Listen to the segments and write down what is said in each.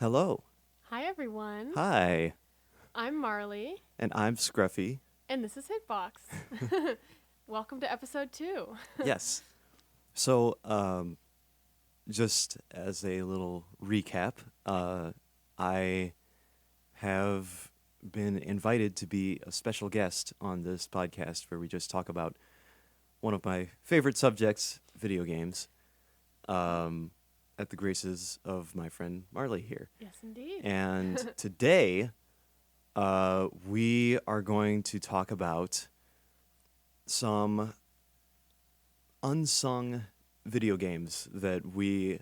Hello. Hi, everyone. Hi. I'm Marley, And I'm Scruffy. and this is Hitbox. Welcome to episode 2. Yes. So, just as a little recap, I have been invited to be a special guest on this podcast where we just talk about one of my favorite subjects, video games, at the graces of my friend Marley here. Yes, indeed. And today, we are going to talk about some unsung video games that we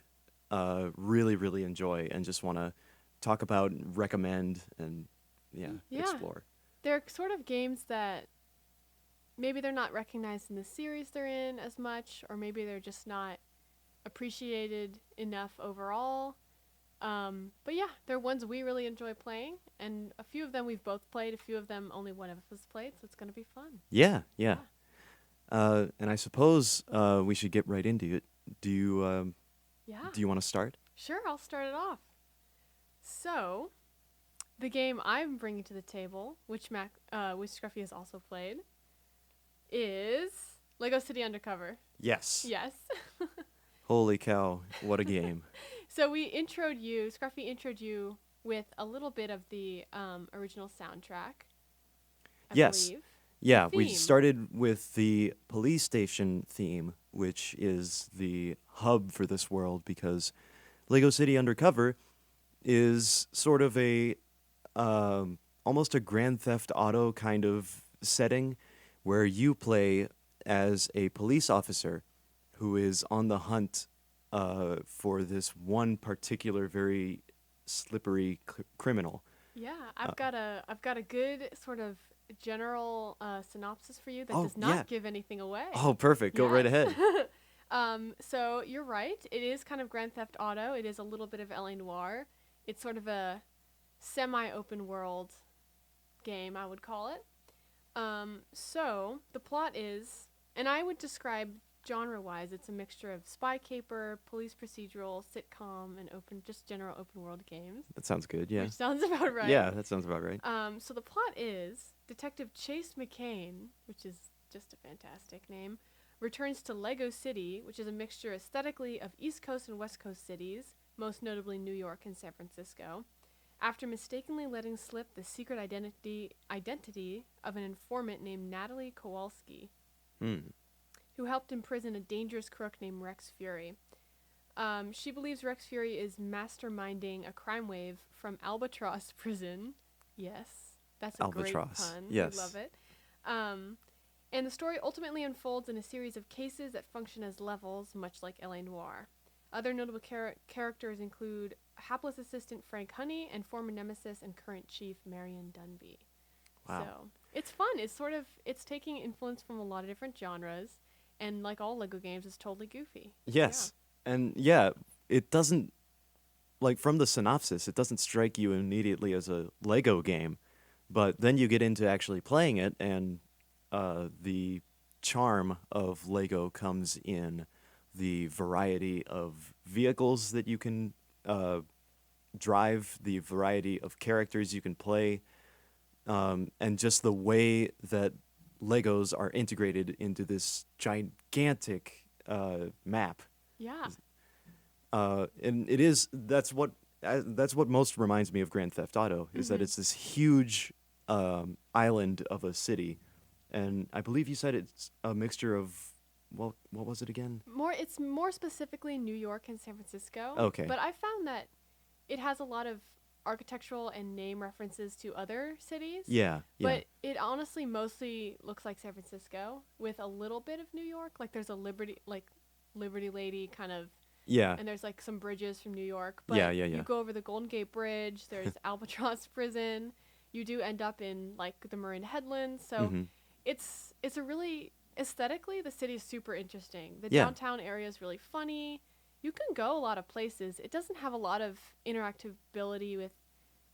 really, really enjoy and just want to talk about, recommend, and Yeah. explore. They're sort of games that maybe they're not recognized in the series they're in as much, or maybe they're just not appreciated enough overall. But yeah, they're ones we really enjoy playing, and a few of them we've both played, a few of them only one of us has played, so it's going to be fun. Yeah. And I suppose we should get right into it. Do you Yeah. do you want to start? Sure, I'll start it off. So, the game I'm bringing to the table, which Scruffy has also played, is Lego City Undercover. Yes. Yes. Holy cow! What a game. So Scruffy introed you with a little bit of the original soundtrack, I Yes. believe. Yeah, we theme. started with the police station theme, which is the hub for this world because Lego City Undercover is sort of a almost a Grand Theft Auto kind of setting where you play as a police officer who is on the hunt for this one particular very slippery criminal. Yeah, I've got a good sort of general synopsis for you that Oh, does not yeah. give anything away. Oh, perfect. Go right Yes. ahead. So you're right. It is kind of Grand Theft Auto. It is a little bit of LA Noire. It's sort of a semi-open world game, I would call it. So the plot is, and I would describe genre-wise, it's a mixture of spy caper, police procedural, sitcom, and just general open world games. That sounds good, yeah. Which sounds about right. Yeah, that sounds about right. So the plot is Detective Chase McCain, which is just a fantastic name, returns to Lego City, which is a mixture aesthetically of East Coast and West Coast cities, most notably New York and San Francisco, after mistakenly letting slip the secret identity of an informant named Natalie Kowalski, who helped imprison a dangerous crook named Rex Fury. She believes Rex Fury is masterminding a crime wave from Albatross Prison. Yes, that's a Albatross. great pun. Yes. I love it. And the story ultimately unfolds in a series of cases that function as levels, much like L.A. Noire. Other notable characters include hapless assistant Frank Honey and former nemesis and current chief Marion Dunby. Wow. So it's fun. It's taking influence from a lot of different genres, and like all Lego games, it's totally goofy. Yes. And yeah, it doesn't, like from the synopsis, it doesn't strike you immediately as a Lego game, but then you get into actually playing it, and the charm of Lego comes in the variety of vehicles that you can drive, the variety of characters you can play, and just the way that Legos are integrated into this gigantic map. Yeah. And that's what most reminds me of Grand Theft Auto is that it's this huge island of a city, and I believe you said it's a mixture of what was it again? It's more specifically New York and San Francisco. Okay. But I found that it has a lot of architectural and name references to other cities. Yeah. But it honestly mostly looks like San Francisco with a little bit of New York. Like there's a Liberty Lady kind of. Yeah. And there's like some bridges from New York. But Yeah. you go over the Golden Gate Bridge. There's Albatross Prison. You do end up in like the Marin Headlands. So it's a really aesthetically the city is super interesting. The downtown area is really funny. You can go a lot of places. It doesn't have a lot of interactability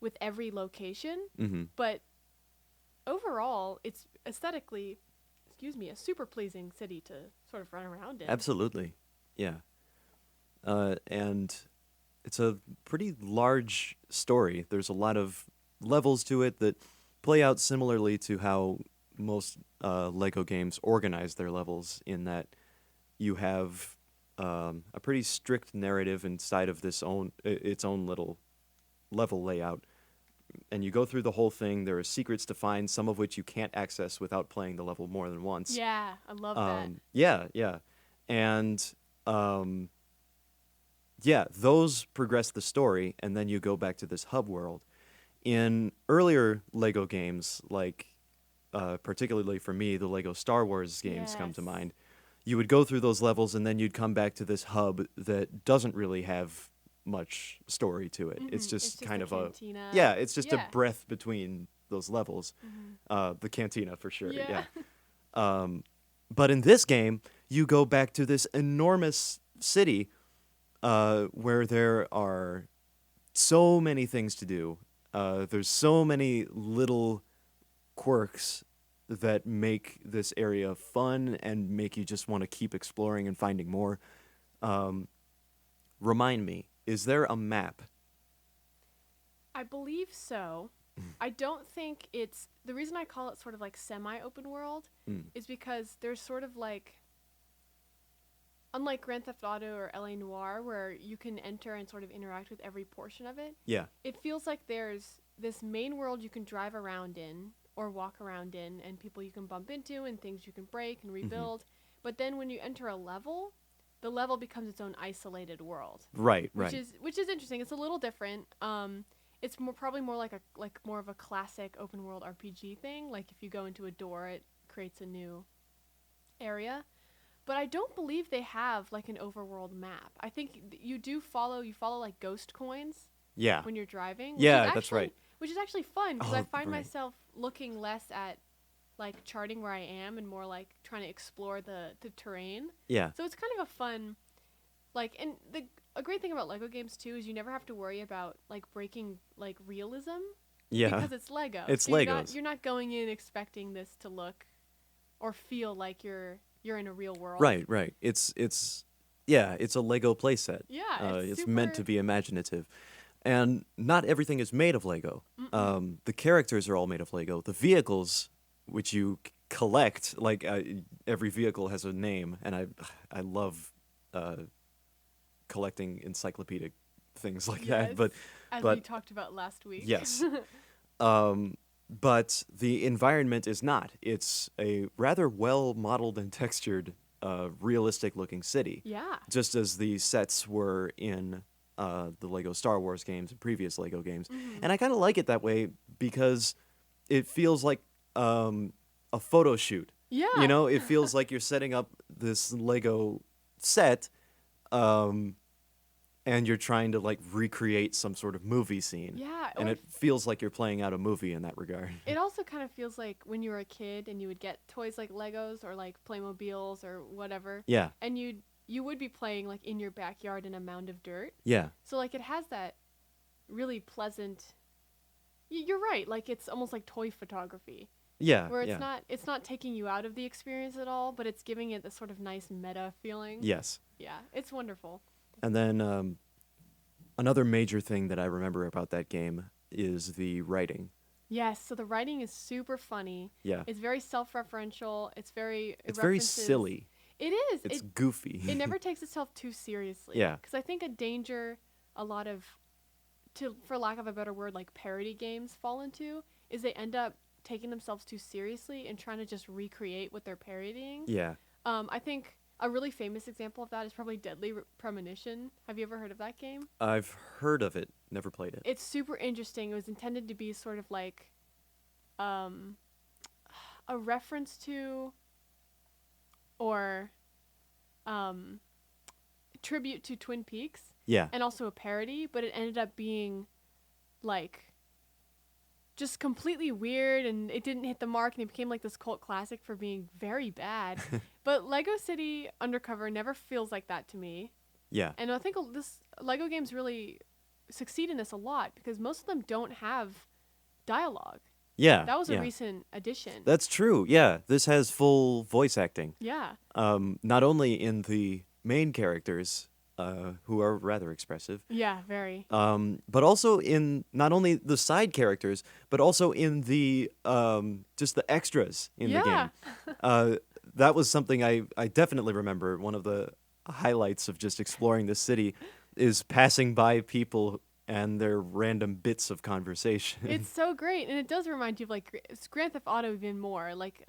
with every location, but overall it's aesthetically, a super pleasing city to sort of run around in. Absolutely. Yeah. And it's a pretty large story. There's a lot of levels to it that play out similarly to how most Lego games organize their levels, in that you have a pretty strict narrative inside of its own little level layout, and you go through the whole thing. There are secrets to find, some of which you can't access without playing the level more than once. Yeah, I love that. Yeah, yeah, and um, yeah, those progress the story, and then you go back to this hub world. In earlier Lego games, like particularly for me, the Lego Star Wars games come to Yes. mind. You would go through those levels, and then you'd come back to this hub that doesn't really have much story to it. It's It's just just kind a of a cantina. yeah, it's just a Yeah. breath between those levels. Hmm. The cantina for sure. Yeah. Yeah. Um, but in this game, you go back to this enormous city where there are so many things to do. There's so many little quirks that make this area fun and make you just want to keep exploring and finding more. Um, Remind me, is there a map? I believe so. I don't think it's the reason I call it sort of like semi-open world Mm. is because there's sort of like unlike Grand Theft Auto or LA Noire where you can enter and sort of interact with every portion of it. Yeah. It feels like there's this main world you can drive around in or walk around in and people you can bump into and things you can break and rebuild. But then when you enter a level, the level becomes its own isolated world. Right. Which Right. is interesting. It's a little different. It's probably more like more of a classic open world RPG thing. Like if you go into a door, it creates a new area. But I don't believe they have like an overworld map. I think you follow like ghost coins Yeah. when you're driving. Yeah, that's right. Which is actually fun because I Oh, find right. myself looking less at like charting where I am and more like trying to explore the terrain. Yeah. So it's kind of a fun and a great thing about Lego games too is you never have to worry about like breaking like realism Yeah. because it's Lego. It's so Legos. You're not going in expecting this to look or feel like you're in a real world. Right. Right. It's yeah. It's a Lego playset. Yeah, It's meant to super. be imaginative, and not everything is made of Lego. Mm-mm. The characters are all made of Lego. The vehicles, which you collect, like every vehicle has a name, and I love uh, collecting encyclopedic things like that. Yes, But as but we talked about last week. yes. But the environment is not. It's a rather well modeled and textured, realistic looking city, Yeah. just as the sets were in the Lego Star Wars games and previous Lego games. Mhm. And I kind of like it that way because it feels like a photo shoot. Yeah. You know, it feels like you're setting up this Lego set, and you're trying to like recreate some sort of movie scene. Yeah. And or it feels like you're playing out a movie in that regard. It also kind of feels like when you were a kid and you would get toys like Legos or like Playmobiles or whatever, Yeah, and you would be playing like in your backyard in a mound of dirt. yeah, So like it has that really pleasant. You're right. Like it's almost like toy photography, yeah, where yeah. it's not taking you out of the experience at all, but it's giving it this sort of nice meta feeling. Yes. Yeah, it's wonderful. And then another major thing that I remember about that game is the writing. Yes. So the writing is super funny. Yeah. It's very self-referential. It's very. It's It very references- silly. It is. It's goofy. It never takes itself too seriously. Yeah. Because I think a danger a lot of, for lack of a better word, like parody games fall into is they end up taking themselves too seriously and trying to just recreate what they're parodying. Yeah. I think a really famous example of that is probably Deadly Premonition. Have you ever heard of that game? I've heard of it, never played it. It's super interesting. It was intended to be sort of like a reference to or tribute to Twin Peaks. Yeah. And also a parody, but it ended up being like just completely weird and it didn't hit the mark and it became like this cult classic for being very bad. But Lego City Undercover never feels like that to me. Yeah. And I think this Lego games really succeed in this a lot because most of them don't have dialogue. Yeah. That was yeah. a recent addition. That's true. Yeah. This has full voice acting. Yeah. Not only in the main characters, who are rather expressive. Yeah, very. But also in not only the side characters, but also in the just the extras in the Yeah. game. That was something I definitely remember. One of the highlights of just exploring this city is passing by people and their random bits of conversation. It's so great, and it does remind you of like Grand Theft Auto even more. Like,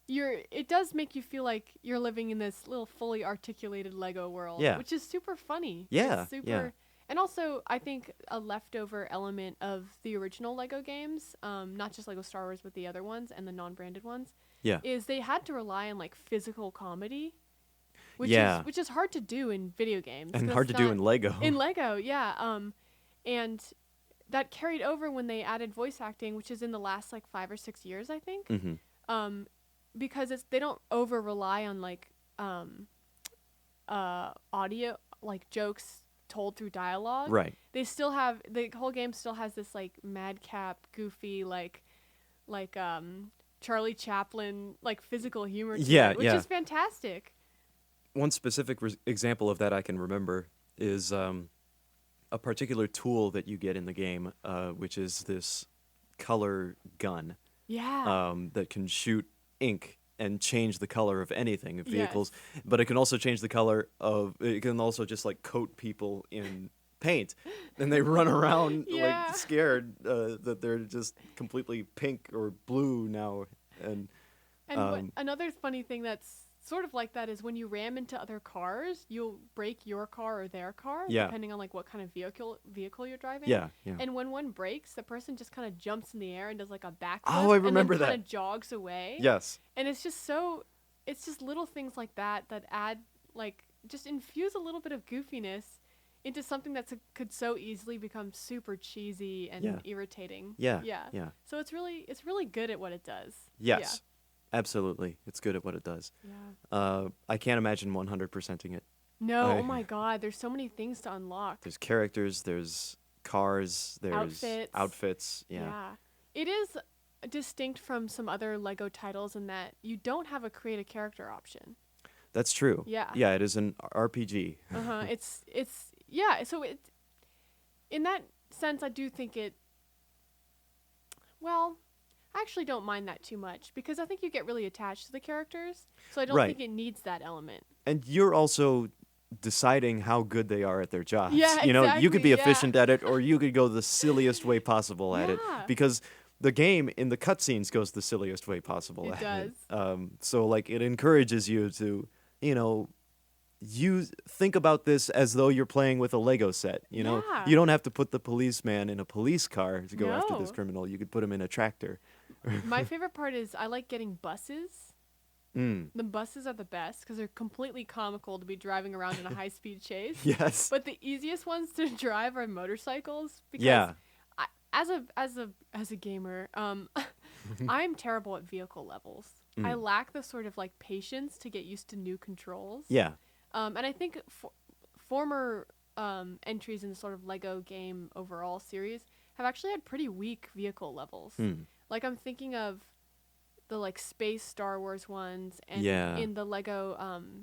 it does make you feel like you're living in this little fully articulated Lego world, Yeah. which is super funny. Yeah, It's super, yeah. and also I think a leftover element of the original Lego games, not just Lego Star Wars, but the other ones and the non-branded ones, Yeah. is they had to rely on like physical comedy, Yeah. which is hard to do in video games. And 'Cause hard it's to do not in Lego. in Lego, yeah. And that carried over when they added voice acting, which is in the last like 5 or 6 years, I think. Hmm. Because they don't over rely on like audio, like jokes told through dialogue. Right. They still have the whole game still has this like madcap, goofy, like Charlie Chaplin like physical humor to Yeah, it, which yeah. is fantastic. One specific example of that I can remember is a particular tool that you get in the game, which is this color gun Yeah. that can shoot ink and change the color of anything, of vehicles. Yes. But it can also change the color of. It can also just like coat people in paint, and they run around Yeah. like scared that they're just completely pink or blue now. And And another funny thing that's sort of like that is when you ram into other cars, you'll break your car or their car, Yeah. depending on like what kind of vehicle you're driving. yeah, yeah. And when one breaks, the person just kind of jumps in the air and does like a backflip. Oh, I remember and then that. kind of jogs away. Yes. And it's just little things like that that add like just infuse a little bit of goofiness into something that could so easily become super cheesy and Yeah. irritating. Yeah. Yeah. Yeah. So it's really good at what it does. Yes. Absolutely. It's good at what it does. Yeah. I can't imagine 100%ing it. No, I- oh my god, there's so many things to unlock. There's characters, there's cars, there's outfits. Yeah. It is distinct from some other Lego titles in that you don't have a create a character option. That's true. Yeah. Yeah, it is an RPG. Uh-huh. It's yeah, so it in that sense I do think it well, I actually don't mind that too much because I think you get really attached to the characters. So I don't Right. think it needs that element. And you're also deciding how good they are at their jobs. Yeah, You know, you could be exactly, yeah. efficient at it or you could go the silliest way possible at it Yeah. because the game in the cutscenes goes the silliest way possible It at does. it. So like it encourages you to, you know, think about this as though you're playing with a Lego set, you know? Yeah. You don't have to put the policeman in a police car to go after this No. criminal. You could put him in a tractor. My favorite part is I like getting buses. Mm. The buses are the best because they're completely comical to be driving around in a high-speed chase. Yes. But the easiest ones to drive are motorcycles because Yeah. as a gamer, I'm terrible at vehicle levels. I Mm. lack the sort of like patience to get used to new controls. Yeah. And I think former entries in the sort of Lego game overall series have actually had pretty weak vehicle levels. Mm. Like I'm thinking of the like space Star Wars ones and Yeah. in the Lego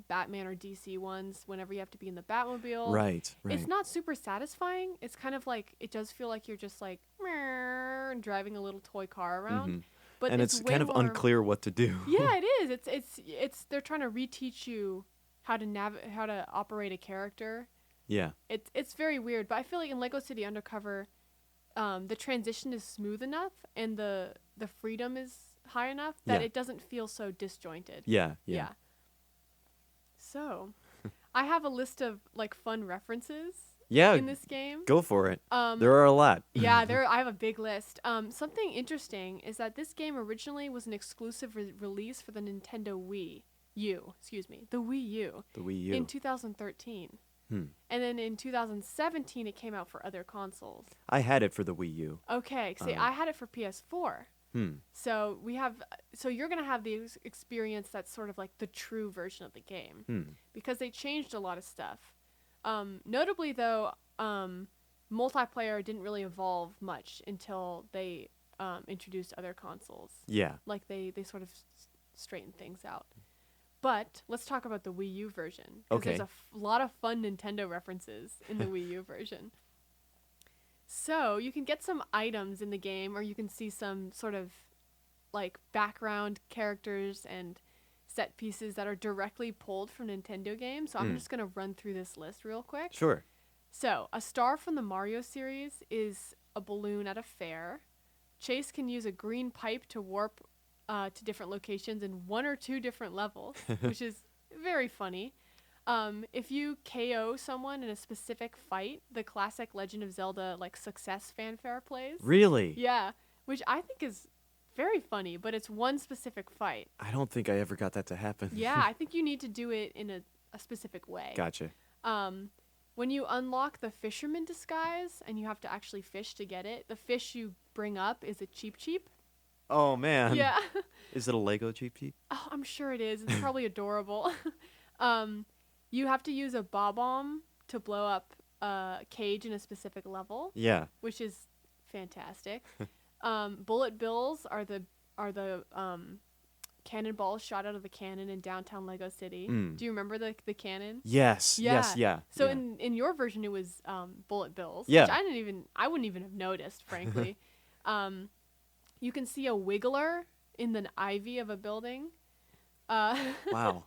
Batman or DC ones whenever you have to be in the Batmobile. Right. Right. It's not super satisfying. It's kind of like it does feel like you're just like "Meow," driving a little toy car around. Mhm. But And it's way kind of more- unclear what to do. Yeah, it is. It's they're trying to reteach you how to operate a character. Yeah. It's very weird, but I feel like in Lego City Undercover, the transition is smooth enough and the freedom is high enough that Yeah. it doesn't feel so disjointed. Yeah. Yeah. So, I have a list of like fun references Yeah. in this game. Go for it. Um, There are a lot. yeah, I have a big list. Something interesting is that this game originally was an exclusive release for the Nintendo Wii U. Excuse me, the Wii U. The Wii U. In 2013. Hmm. And then in 2017, it came out for other consoles. I had it for the Wii U. Okay, see, Oh. I had it for PS4. Hmm. So you're gonna have the experience that's sort of like the true version of the game Hmm. because they changed a lot of stuff. Notably, though, multiplayer didn't really evolve much until they introduced other consoles. Yeah. Like they sort of straightened things out. But let's talk about the Wii U version. Because Okay. there's a lot of fun Nintendo references in the Wii U version. So you can get some items in the game, or you can see some sort of like background characters and set pieces that are directly pulled from Nintendo games. So I'm just going to run through this list real quick. Sure. So a star from the Mario series is a balloon at a fair. Chase can use a green pipe to warp to different locations in 1 or 2 different levels, which is very funny. If you KO someone in a specific fight, the classic Legend of Zelda like success fanfare plays. Really? Yeah, which I think is very funny, but it's one specific fight. I don't think I ever got that to happen. Yeah, I think you need to do it in a specific way. Gotcha. When you unlock the fisherman disguise and you have to actually fish to get it, the fish you bring up is a Cheep Cheep. Oh, man. Yeah. Is it a Lego Cheep Cheep? Oh, I'm sure it is. It's probably adorable. You have to use a bob-omb to blow up a cage in a specific level, Yeah. which is fantastic. Bullet bills are the cannonballs shot out of the cannon in downtown Lego City. Do you remember the cannon? Yes. Yeah. Yes. Yeah. So yeah. in your version, it was bullet bills. Yeah. Which I wouldn't even have noticed, frankly. You can see a wiggler in the ivy of a building. Wow.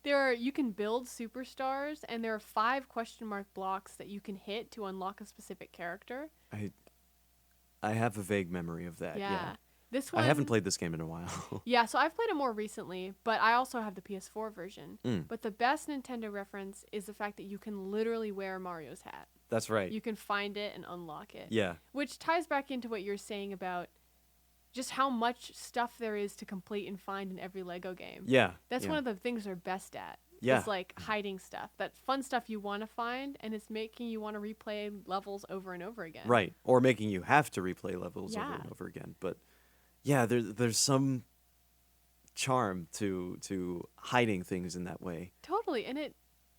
You can build superstars, and there are 5 question mark blocks that you can hit to unlock a specific character. I have a vague memory of that. Yeah. This one I haven't played this game in a while. Yeah, so I've played it more recently, but I also have the PS4 version. But the best Nintendo reference is the fact that you can literally wear Mario's hat. That's right. You can find it and unlock it. Yeah. Which ties back into what you're saying about just how much stuff there is to complete and find in every Lego game. Yeah. That's yeah. one of the things they're best at. Yeah. Is like hiding stuff. That fun stuff you want to find, and it's making you want to replay levels over and over again. Right. Or making you have to replay levels over Yeah. and over again. But yeah, there's some charm to hiding things in that way. Totally. And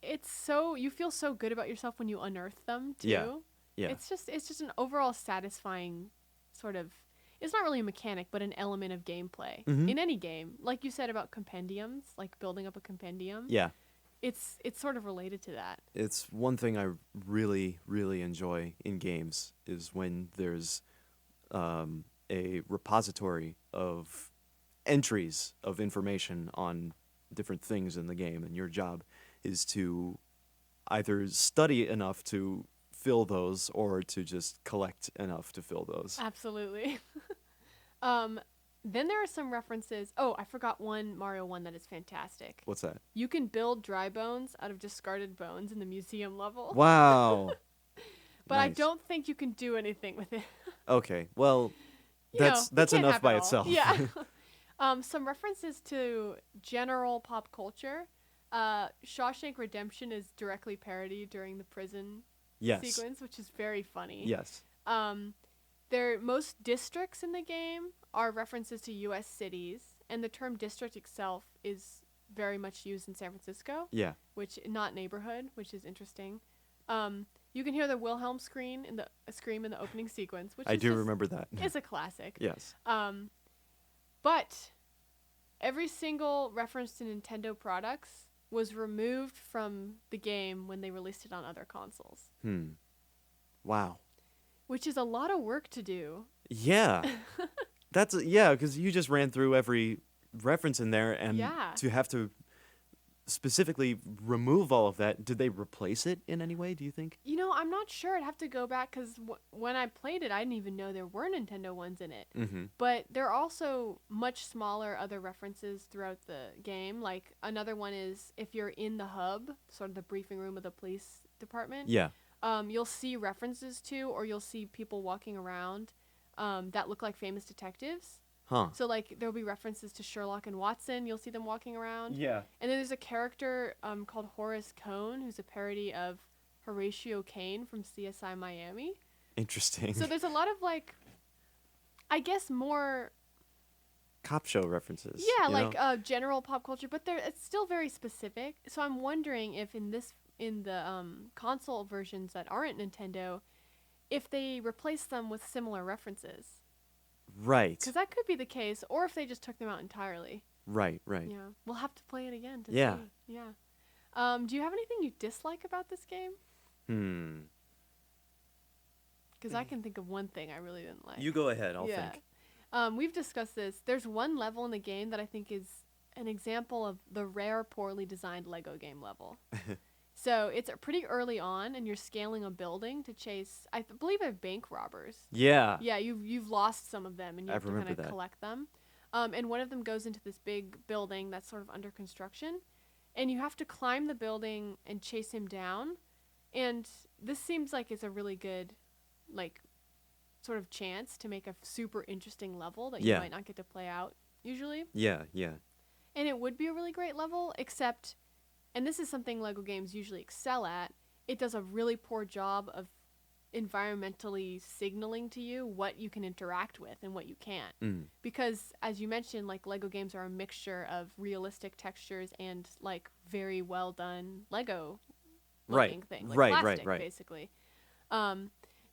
it's so, you feel so good about yourself when you unearth them too. Yeah. Yeah. It's just an overall satisfying sort of, it's not really a mechanic, but an element of gameplay in any game. Like you said about compendiums, like building up a compendium. Yeah. It's sort of related to that. It's one thing I really, really enjoy in games is when there's a repository of entries of information on different things in the game, and your job is to either study enough to fill those or to just collect enough to fill those. Absolutely. Then there are some references. Oh, I forgot one Mario one that is fantastic. What's that? You can build dry bones out of discarded bones in the museum level. Wow. But I Nice. don't think you can do anything with it. Okay. Well, You know, that's you can't enough have by it all. itself. Yeah. Some references to general pop culture. Shawshank Redemption is directly parodied during the prison Yes. sequence, which is very funny. Yes. Most districts in the game are references to U.S. cities, and the term district itself is very much used in San Francisco, Yeah. which not neighborhood, which is interesting. You can hear the Wilhelm scream in the opening sequence, which I is do just- remember that. is a classic. Yes. But every single reference to Nintendo products was removed from the game when they released it on other consoles, Wow. which is a lot of work to do. Yeah. Yeah, because you just ran through every reference in there, and Yeah. to have to specifically remove all of that, did they replace it in any way, do you think? You know, I'm not sure. I'd have to go back because when I played it, I didn't even know there were Nintendo ones in it. Mm-hmm. But there are also much smaller other references throughout the game. Like, another one is if you're in the hub, sort of the briefing room of the police department, Yeah. you'll see references to, or you'll see people walking around that look like famous detectives. Huh. So, like, there'll be references to Sherlock and Watson. You'll see them walking around. Yeah. And then there's a character called Horace Cone, who's a parody of Horatio Kane from CSI Miami. Interesting. So there's a lot of, like, I guess more, Cop show references. yeah, you like know? general pop culture, but it's still very specific. So I'm wondering if in the console versions that aren't Nintendo, if they replace them with similar references. Right. Because that could be the case, or if they just took them out entirely. Right, right. Yeah, we'll have to play it again to Yeah. see. Yeah. Do you have anything you dislike about this game? Hmm. Because I can think of one thing I really didn't like. You go ahead, I'll Yeah. think. We've discussed this. There's one level in the game that I think is an example of the rare, poorly designed Lego game level. So it's pretty early on, and you're scaling a building to chase, believe, bank robbers. Yeah, Yeah, you've lost some of them, and you I have to kind remember of that. collect them. And one of them goes into this big building that's sort of under construction, and you have to climb the building and chase him down. And this seems like it's a really good, like, sort of chance to make a super interesting level that you Yeah. might not get to play out usually. Yeah, yeah. And it would be a really great level, except, and this is something Lego games usually excel at, it does a really poor job of environmentally signaling to you what you can interact with and what you can't. Mm. Because, as you mentioned, like, Lego games are a mixture of realistic textures and, like, very well done Lego Right. looking thing, like Right, plastic, right. basically.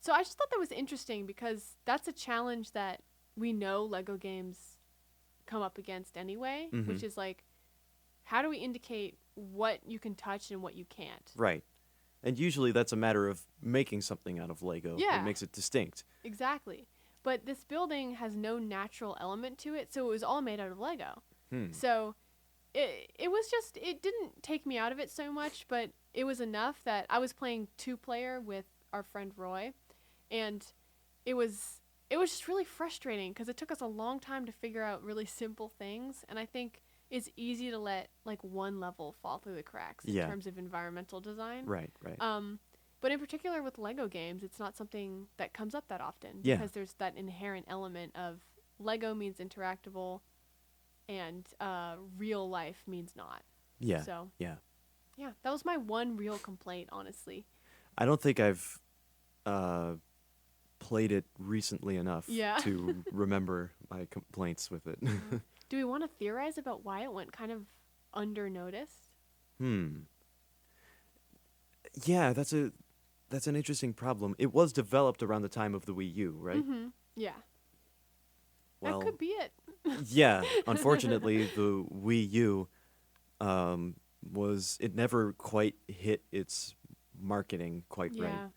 So I just thought that was interesting because that's a challenge that we know Lego games come up against anyway, Mhm. which is like, how do we indicate what you can touch and what you can't? Right. And usually that's a matter of making something out of Lego Yeah. that makes it distinct. Exactly. But this building has no natural element to it, so it was all made out of Lego. Hmm. So it was just, it didn't take me out of it so much, but it was enough that I was playing 2-player with our friend Roy, and it was just really frustrating because it took us a long time to figure out really simple things, and I think it's easy to let, like, one level fall through the cracks in Yeah. terms of environmental design. Right, right. But in particular with Lego games, it's not something that comes up that often Yeah. because there's that inherent element of Lego means interactable and real life means not. Yeah. So, Yeah. yeah, that was my one real complaint, honestly. I don't think I've played it recently enough Yeah. to remember my complaints with it. Do we want to theorize about why it went kind of under noticed? Yeah, that's an interesting problem. It was developed around the time of the Wii U, right? Mm-hmm. Yeah. Well, That could be it. yeah. Unfortunately, the Wii U it never quite hit its marketing quite Yeah.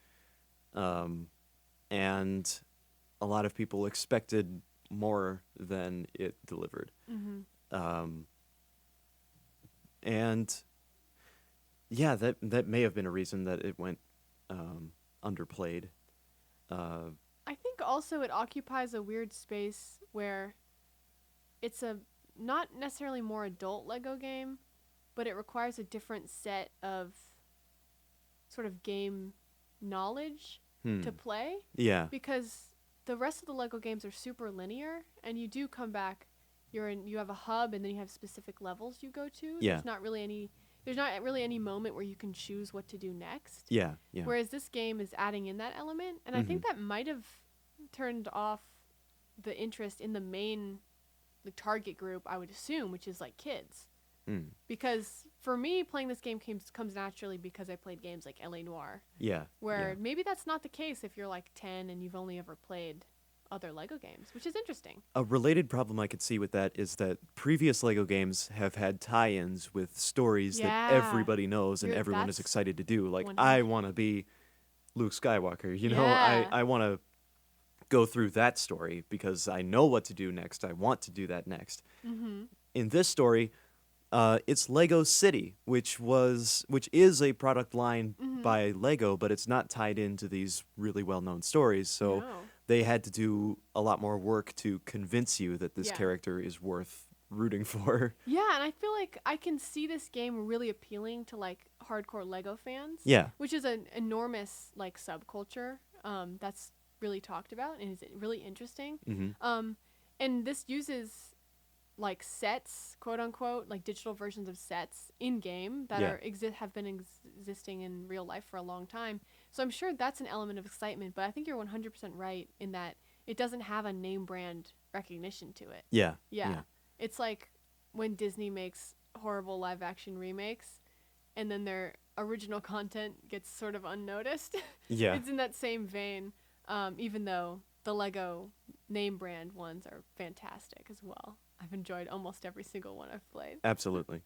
right. And a lot of people expected more than it delivered. Mm-hmm. And yeah, that may have been a reason that it went underplayed. I think also it occupies a weird space where it's a not necessarily more adult Lego game, but it requires a different set of sort of game knowledge to play, Yeah, because the rest of the Lego games are super linear, and you do come back, you have a hub, and then you have specific levels you go to. Yeah. There's not really any moment where you can choose what to do next. yeah, yeah. Whereas this game is adding in that element, and I think that might have turned off the interest in the main, the target group, I would assume, which is like kids. Because for me, playing this game comes naturally because I played games like L.A. Noire, Yeah. where yeah. maybe that's not the case if you're like 10 and you've only ever played other Lego games, which is interesting. A related problem I could see with that is that previous Lego games have had tie-ins with stories that Yeah. everybody knows and You're- everyone is that's excited to do. Like, 100. I want to be Luke Skywalker, you know? Yeah. I want to go through that story because I know what to do next. I want to do that next. Mm-hmm. In this story, it's Lego City, which is a product line by Lego, but it's not tied into these really well-known stories. So No. they had to do a lot more work to convince you that this Yeah. character is worth rooting for. Yeah, and I feel like I can see this game really appealing to like hardcore Lego fans. Yeah. Which is an enormous like subculture that's really talked about and is really interesting. Mm-hmm. And this uses like sets, quote unquote, like digital versions of sets in game that Yeah. have been existing in real life for a long time. So I'm sure that's an element of excitement, but I think you're 100% right in that it doesn't have a name brand recognition to it. Yeah. Yeah. It's like when Disney makes horrible live action remakes and then their original content gets sort of unnoticed. Yeah. It's in that same vein, even though the Lego name brand ones are fantastic as well. I've enjoyed almost every single one I've played. Absolutely.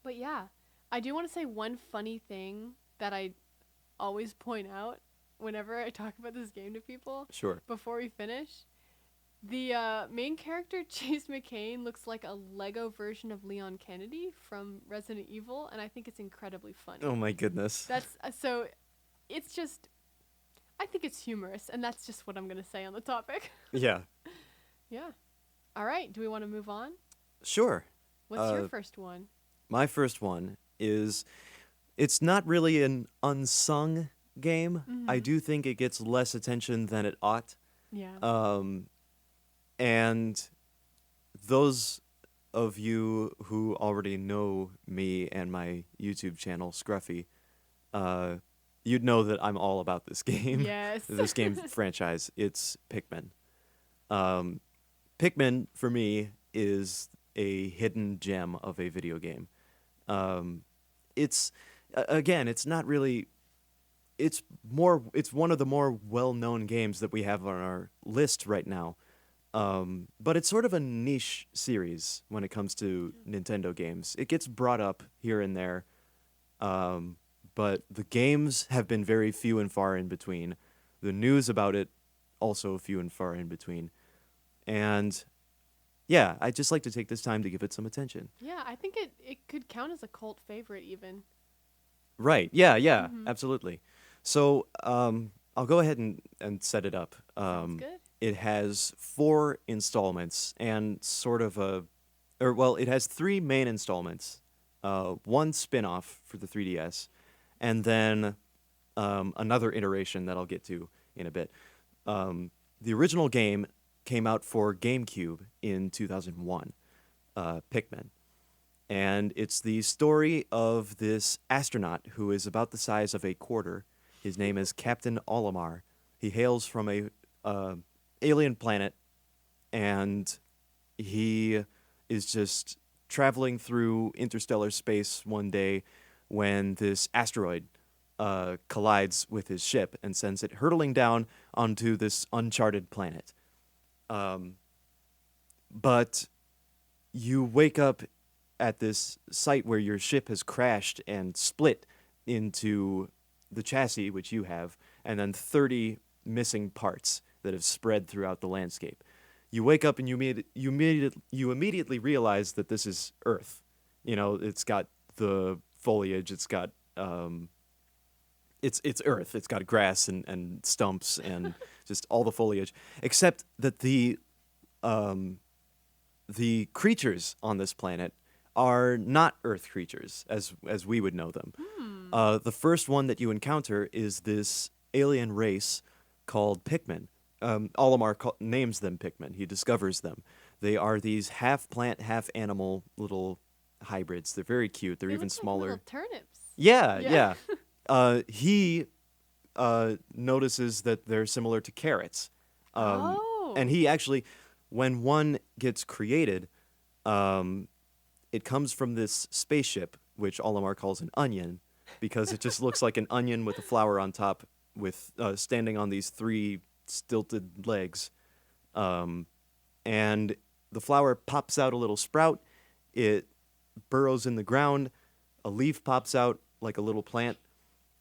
But yeah, I do want to say one funny thing that I always point out whenever I talk about this game to people Sure. before we finish. The main character, Chase McCain, looks like a Lego version of Leon Kennedy from Resident Evil, and I think it's incredibly funny. Oh my goodness. That's so. It's just, I think it's humorous, and that's just what I'm gonna say on the topic. Yeah. Yeah. All right. Do we want to move on? Sure. What's your first one? My first one is, it's not really an unsung game. I do think it gets less attention than it ought. Yeah. And those of you who already know me and my YouTube channel, Scruffy, you'd know that I'm all about this game. Yes. This game franchise. It's Pikmin. Pikmin, for me, is a hidden gem of a video game. It's again, it's not really. It's one of the more well-known games that we have on our list right now. But it's sort of a niche series when it comes to Nintendo games. It gets brought up here and there, but the games have been very few and far in between. The news about it also few and far in between. And yeah, I'd just like to take this time to give it some attention. Yeah, I think it could count as a cult favorite even. Right. Yeah, absolutely. So I'll go ahead and set it up. Sounds good. It has 4 installments and sort of it has 3 main installments, 1 spin-off for the 3DS, and then another iteration that I'll get to in a bit. The original game came out for GameCube in 2001, Pikmin. And it's the story of this astronaut who is about the size of a quarter. His name is Captain Olimar. He hails from a alien planet, and he is just traveling through interstellar space one day when this asteroid collides with his ship and sends it hurtling down onto this uncharted planet. But you wake up at this site where your ship has crashed and split into the chassis, which you have, and then 30 missing parts that have spread throughout the landscape. You wake up and you immediately realize that this is Earth. You know, it's got the foliage, it's got it's Earth. It's got grass and stumps and just all the foliage, except that the creatures on this planet are not Earth creatures as we would know them. The first one that you encounter is this alien race called Pikmin. Olimar names them Pikmin. He discovers them. They are these half plant, half animal little hybrids. They're very cute. They're They even look smaller. Like little turnips. Yeah. He notices that they're similar to carrots. And he actually, when one gets created, it comes from this spaceship, which Olimar calls an onion, because it just looks like an onion with a flower on top, with standing on these 3 stilted legs. And the flower pops out a little sprout. It burrows in the ground. A leaf pops out like a little plant,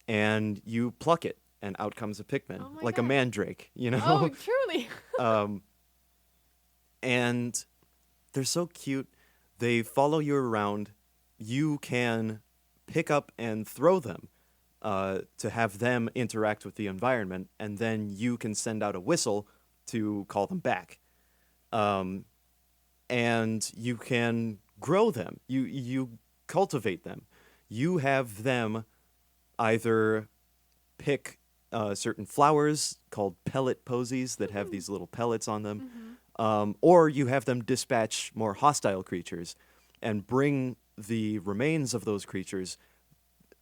and you pluck it, and out comes a Pikmin, Oh my like a gosh. mandrake, you know? Oh, truly. And they're so cute. They follow you around. You can pick up and throw them to have them interact with the environment, and then you can send out a whistle to call them back. And you can grow them. You cultivate them. You have them either pick certain flowers called pellet posies that have these little pellets on them, or you have them dispatch more hostile creatures and bring the remains of those creatures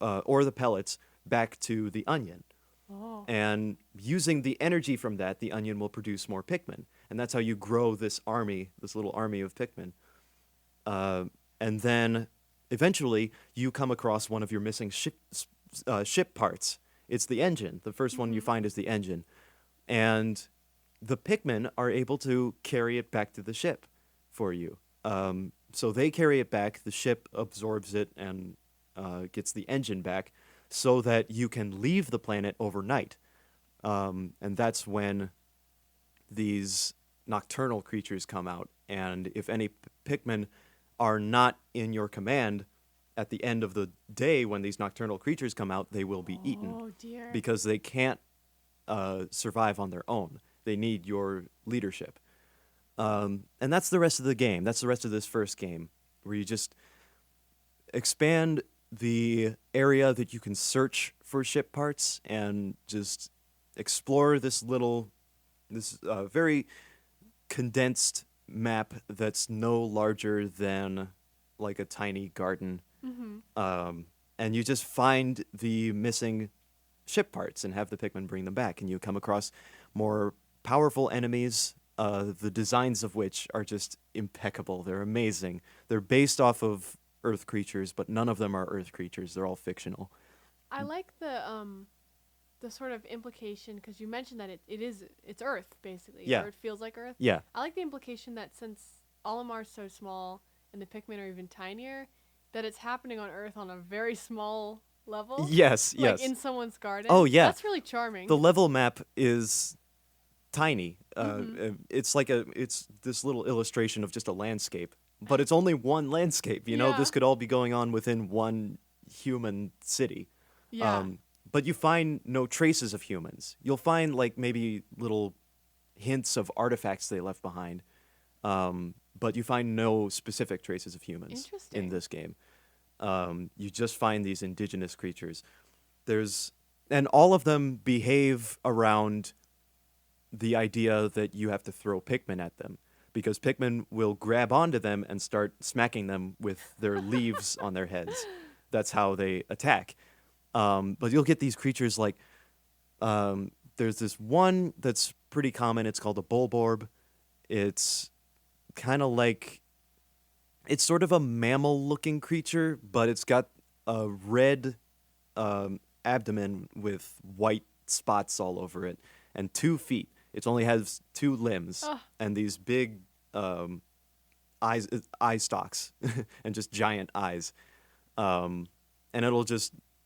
or the pellets back to the onion. Oh. And using the energy from that, the onion will produce more Pikmin. And that's how you grow this army, this little army of Pikmin. And then eventually you come across one of your missing ship parts. It's the engine. The first one you find is the engine. And the Pikmin are able to carry it back to the ship for you. So they carry it back. The ship absorbs it and gets the engine back, so that you can leave the planet overnight. And that's when these nocturnal creatures come out. And if any Pikmin are not in your command at the end of the day when these nocturnal creatures come out, they will be eaten Oh dear. because they can't survive on their own. They need your leadership. And that's the rest of the game. That's the rest of this first game, where you just expand the area that you can search for ship parts and just explore this very condensed map that's no larger than like a tiny garden. And you just find the missing ship parts and have the Pikmin bring them back. And you come across more powerful enemies, the designs of which are just impeccable. They're amazing. They're based off of Earth creatures, but none of them are Earth creatures. They're all fictional. I like the sort of implication, because you mentioned that it's Earth basically, Yeah. or it feels like Earth. Yeah. I like the implication that since Olimar's so small and the Pikmin are even tinier, that it's happening on Earth on a very small level. Yes, Like yes. in someone's garden. Oh, yeah. That's really charming. The level map is tiny. Mm-hmm. It's this little illustration of just a landscape, but it's only one landscape. You know, Yeah. this could all be going on within one human city. Yeah. But you find no traces of humans. You'll find like maybe little hints of artifacts they left behind, but you find no specific traces of humans in Interesting. this game. You just find these indigenous creatures. And all of them behave around the idea that you have to throw Pikmin at them, because Pikmin will grab onto them and start smacking them with their leaves on their heads. That's how they attack. But you'll get these creatures like, there's this one that's pretty common. It's called a Bulborb. It's kind of like, it's sort of a mammal-looking creature, but it's got a red abdomen with white spots all over it, and 2 feet. It only has 2 limbs, Ugh. and these big eye stalks, and just giant eyes. And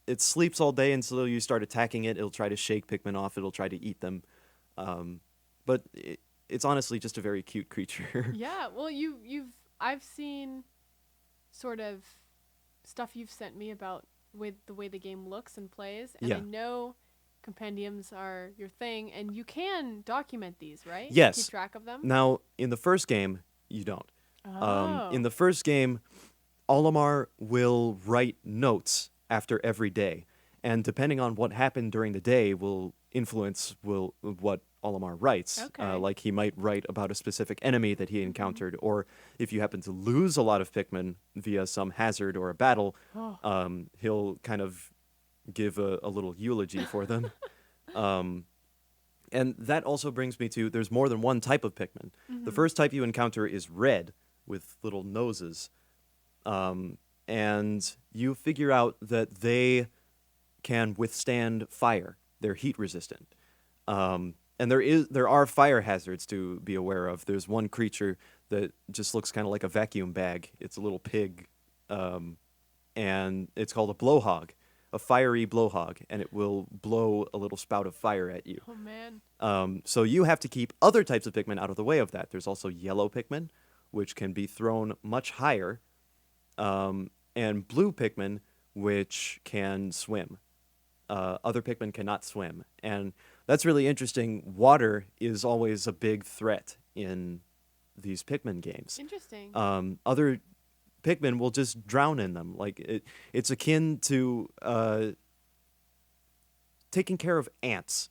it sleeps all day until you start attacking it. It'll try to shake Pikmin off. It'll try to eat them. But it's honestly just a very cute creature. Yeah. Well, I've seen sort of stuff you've sent me about with the way the game looks and plays, and I Yeah. know compendiums are your thing, and you can document these, right? Yes. Keep track of them. Now, in the first game, you don't. Oh. In the first game, Olimar will write notes after every day, and depending on what happened during the day will influence what Olimar writes. Okay. Like he might write about a specific enemy that he encountered, or if you happen to lose a lot of Pikmin via some hazard or a battle, Oh. he'll kind of give a little eulogy for them. And that also brings me to, there's more than one type of Pikmin. The first type you encounter is red with little noses. And you figure out that they can withstand fire. They're heat resistant. And there are fire hazards to be aware of. There's one creature that just looks kind of like a vacuum bag. It's a little pig, and it's called a blowhog, a fiery blowhog, and it will blow a little spout of fire at you. Oh man. So you have to keep other types of Pikmin out of the way of that. There's also yellow Pikmin, which can be thrown much higher, and blue Pikmin, which can swim. Other Pikmin cannot swim. And that's really interesting. Water is always a big threat in these Pikmin games. Interesting. Other Pikmin will just drown in them. Like it's akin to taking care of ants.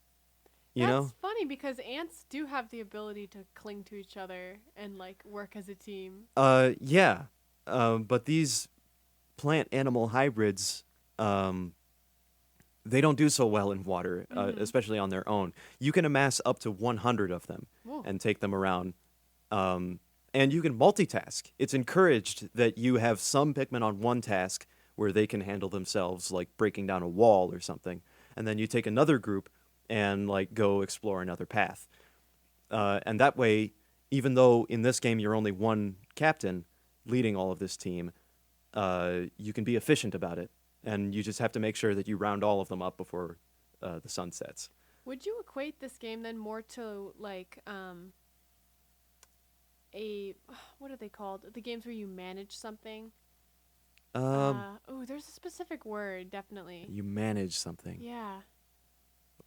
You That's know? funny because ants do have the ability to cling to each other and like work as a team. Yeah. But these plant-animal hybrids, they don't do so well in water, especially on their own. You can amass up to 100 of them Whoa. and take them around. And you can multitask. It's encouraged that you have some Pikmin on one task where they can handle themselves, like breaking down a wall or something. And then you take another group and like go explore another path. And that way, even though in this game you're only one captain leading all of this team, you can be efficient about it, and you just have to make sure that you round all of them up before the sun sets. Would you equate this game then more to like a what are they called? The games where you manage something. Oh, there's a specific word, definitely. You manage something. Yeah,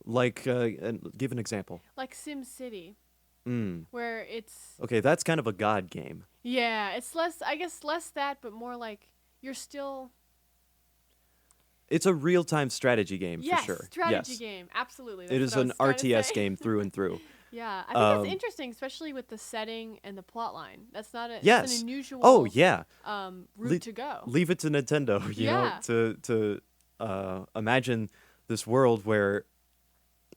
Like, give an example. like Sim City, Mm. where it's Okay, that's kind of a god game. yeah, it's less. I guess less that, but more like you're still It's a real-time strategy game yes, for sure. strategy Yes. game. Absolutely, It that's is what I an was trying to RTS say. game through and through. Yeah, I think that's Um, interesting, especially with the setting and the plot line. That's not a yes. it's an unusual Oh, yeah. route to go. Leave it to Nintendo, you know, Yeah. to imagine this world where,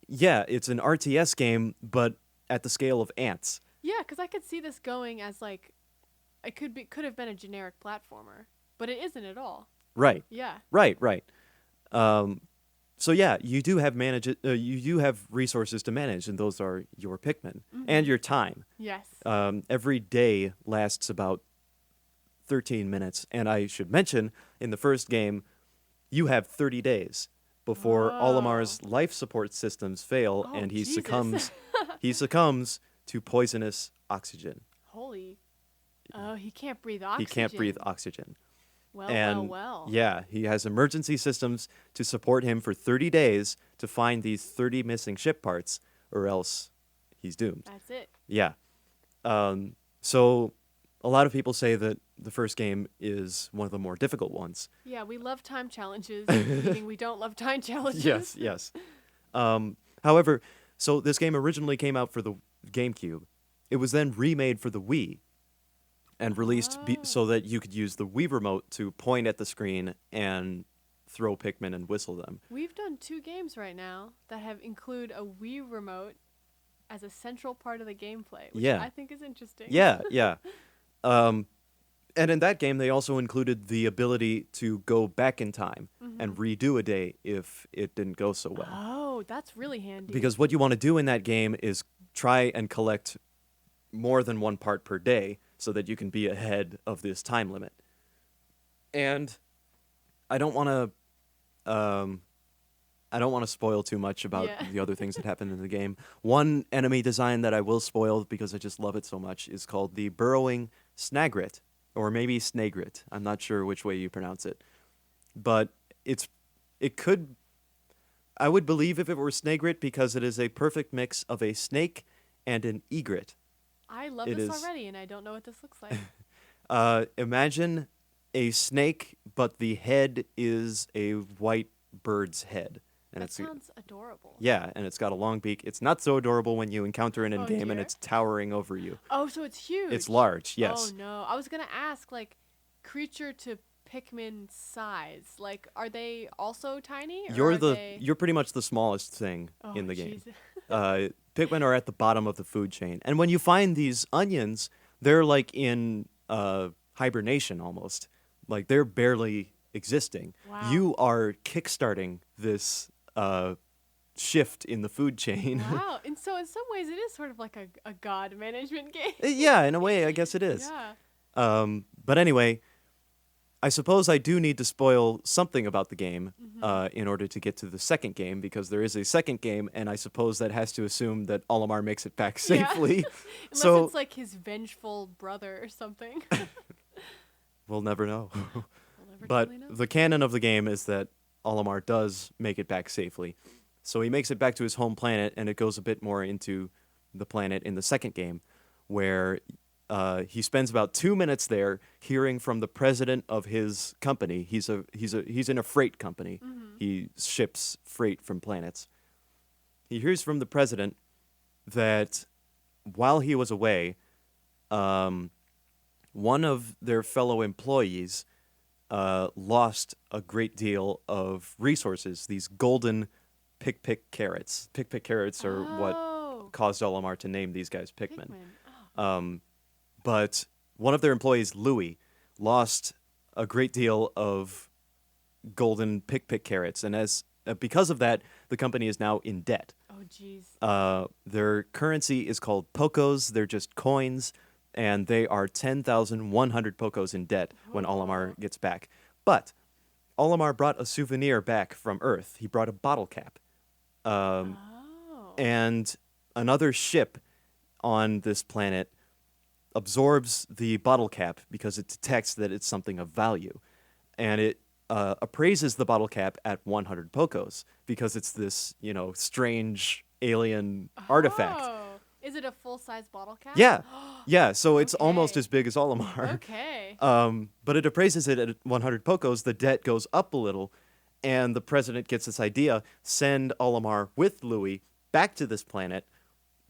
yeah, it's an RTS game, but at the scale of ants. Yeah, because I could see this going as like it could have been a generic platformer, but it isn't at all. Right, Yeah. right. Um, so yeah, you do have you do have resources to manage, and those are your Pikmin and your time. Yes. Every day lasts about 13 minutes, and I should mention in the first game, you have 30 days before Olimar's life support systems fail, Oh, and he Jesus. succumbs. He succumbs to poisonous oxygen. Holy. Oh, he can't breathe oxygen. He can't breathe oxygen. Well, And well. yeah, he has emergency systems to support him for 30 days to find these 30 missing ship parts, or else he's doomed. That's it. Yeah. So a lot of people say that the first game is one of the more difficult ones. Yeah, we love time challenges, meaning we don't love time challenges. Yes. However, so this game originally came out for the GameCube. It was then remade for the Wii and released so that you could use the Wii remote to point at the screen and throw Pikmin and whistle them. We've done 2 games right now that have include a Wii remote as a central part of the gameplay, which Yeah. I think is interesting. Yeah. And in that game, they also included the ability to go back in time and redo a day if it didn't go so well. Oh, that's really handy. Because what you want to do in that game is try and collect more than one part per day so that you can be ahead of this time limit. And I don't want to spoil too much about the other things that happen in the game. One enemy design that I will spoil because I just love it so much is called the Burrowing Snagrit, or maybe Snagrit. I'm not sure which way you pronounce it. But I would believe if it were Snagrit because it is a perfect mix of a snake and an egret. I love It this is. already, and I don't know what this looks like. Imagine a snake, but the head is a white bird's head. And That sounds adorable. yeah, and it's got a long beak. It's not so adorable when you encounter it in game and dear. it's towering over you. Oh, so it's huge. It's large, yes. Oh no, I was gonna ask like creature to Pikmin size. Like, are they also tiny? Or You're pretty much the smallest thing Oh, in the game. jeez. Pikmin are at the bottom of the food chain, and when you find these onions, they're like in hibernation almost. Like they're barely existing. Wow. You are kickstarting this shift in the food chain. Wow. And so in some ways, it is sort of like a god management game. Yeah, in a way, I guess it is. Yeah. But anyway, I suppose I do need to spoil something about the game in order to get to the second game, because there is a second game, and I suppose that has to assume that Olimar makes it back safely. Unless So it's like his vengeful brother or something. we'll never know. We'll never But truly know. the canon of the game is that Olimar does make it back safely. So he makes it back to his home planet, and it goes a bit more into the planet in the second game, where he spends about 2 minutes there hearing from the president of his company. He's in a freight company. He ships freight from planets. He hears from the president that while he was away, one of their fellow employees lost a great deal of resources. These golden pick carrots. Pick carrots are what Oh, caused Olimar to name these guys Pikmin. Pikmin. Oh. But one of their employees, Louis, lost a great deal of golden pick carrots, and as because of that, the company is now in debt. Oh, Oh, jeez. Their currency is called pocos. They're just coins, and they are 10,100 pocos in debt when Oh. Olimar gets back. But Olimar brought a souvenir back from Earth. He brought a bottle cap. Um, Oh. and another ship on this planet absorbs the bottle cap because it detects that it's something of value. And it appraises the bottle cap at 100 pocos because it's this, strange alien artifact. Oh. Is it a full-size bottle cap? Yeah. Yeah, so it's almost Okay. as big as Olimar. Okay. But it appraises it at 100 pocos. The debt goes up a little, and the president gets this idea: send Olimar with Louis back to this planet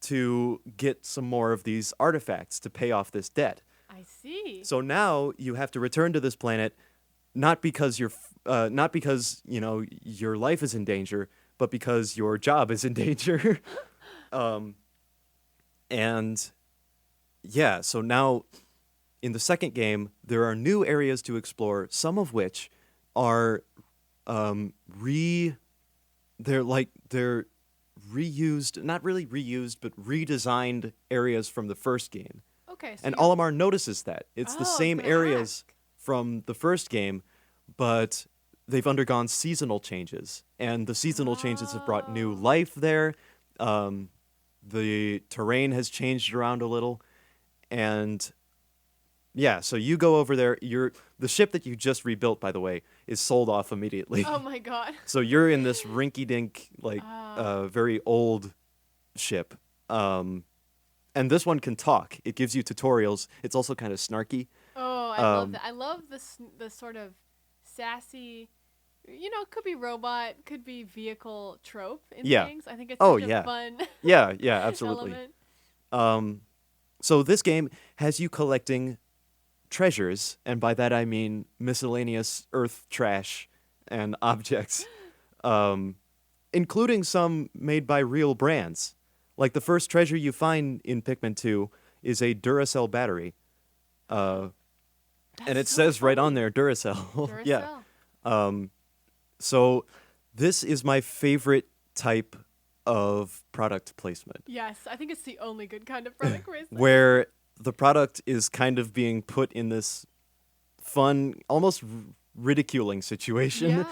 to get some more of these artifacts to pay off this debt. I see. So now you have to return to this planet, not because not because your life is in danger, but because your job is in danger. And yeah, so now in the second game, there are new areas to explore, some of which are um, re. They're reused, not really reused, but redesigned areas from the first game. Okay, so And you're... Olimar notices that. It's Oh, the I was same gonna areas ask. from the first game, but they've undergone seasonal changes. And the seasonal changes have brought new Oh. life there. Um, the terrain has changed around a little. And yeah, so you go over there. The ship that you just rebuilt, by the way, is sold off immediately. Oh my god. So you're in this rinky-dink, very old ship. And this one can talk. It gives you tutorials. It's also kind of snarky. Oh, I love Um, that. I love the sort of sassy, could be robot, could be vehicle trope in yeah. things. I think it's Oh, such a yeah. fun Yeah, yeah, absolutely. element. Um, so this game has you collecting treasures, and by that I mean miscellaneous Earth trash and objects, um, including some made by real brands. Like the first treasure you find in Pikmin 2 is a Duracell battery. Uh, and it That's so says right on funny. there, Duracell. Yeah. Duracell. So this is my favorite type of product placement, Yes, I think it's the only good kind of product placement. where the product is kind of being put in this fun, almost ridiculing situation,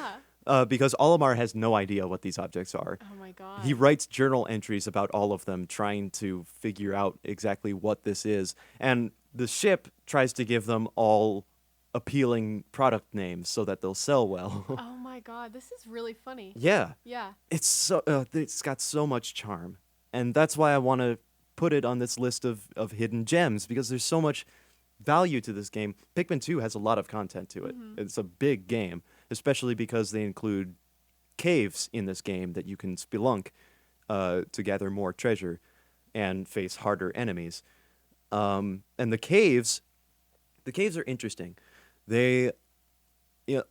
Yeah. because Olimar has no idea what these objects are. Oh my god. He writes journal entries about all of them, trying to figure out exactly what this is. And the ship tries to give them all appealing product names so that they'll sell well. Oh my god, this is really funny. Yeah, Yeah. it's got so much charm, and that's why I want to put it on this list of hidden gems, because there's so much value to this game. Pikmin 2 has a lot of content to it. It's a big game, especially because they include caves in this game that you can spelunk to gather more treasure and face harder enemies. And the caves are interesting. They,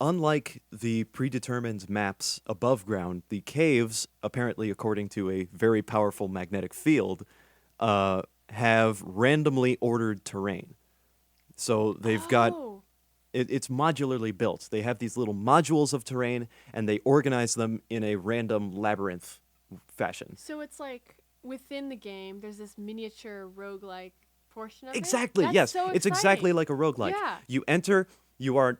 unlike the predetermined maps above ground, the caves, apparently according to a very powerful magnetic field, have randomly ordered terrain. So they've got Oh. it's modularly built. They have these little modules of terrain, and they organize them in a random labyrinth fashion. So it's like within the game, there's this miniature roguelike portion of Exactly. it. Yes, So it's exactly exciting. like a roguelike. Yeah. You enter. You are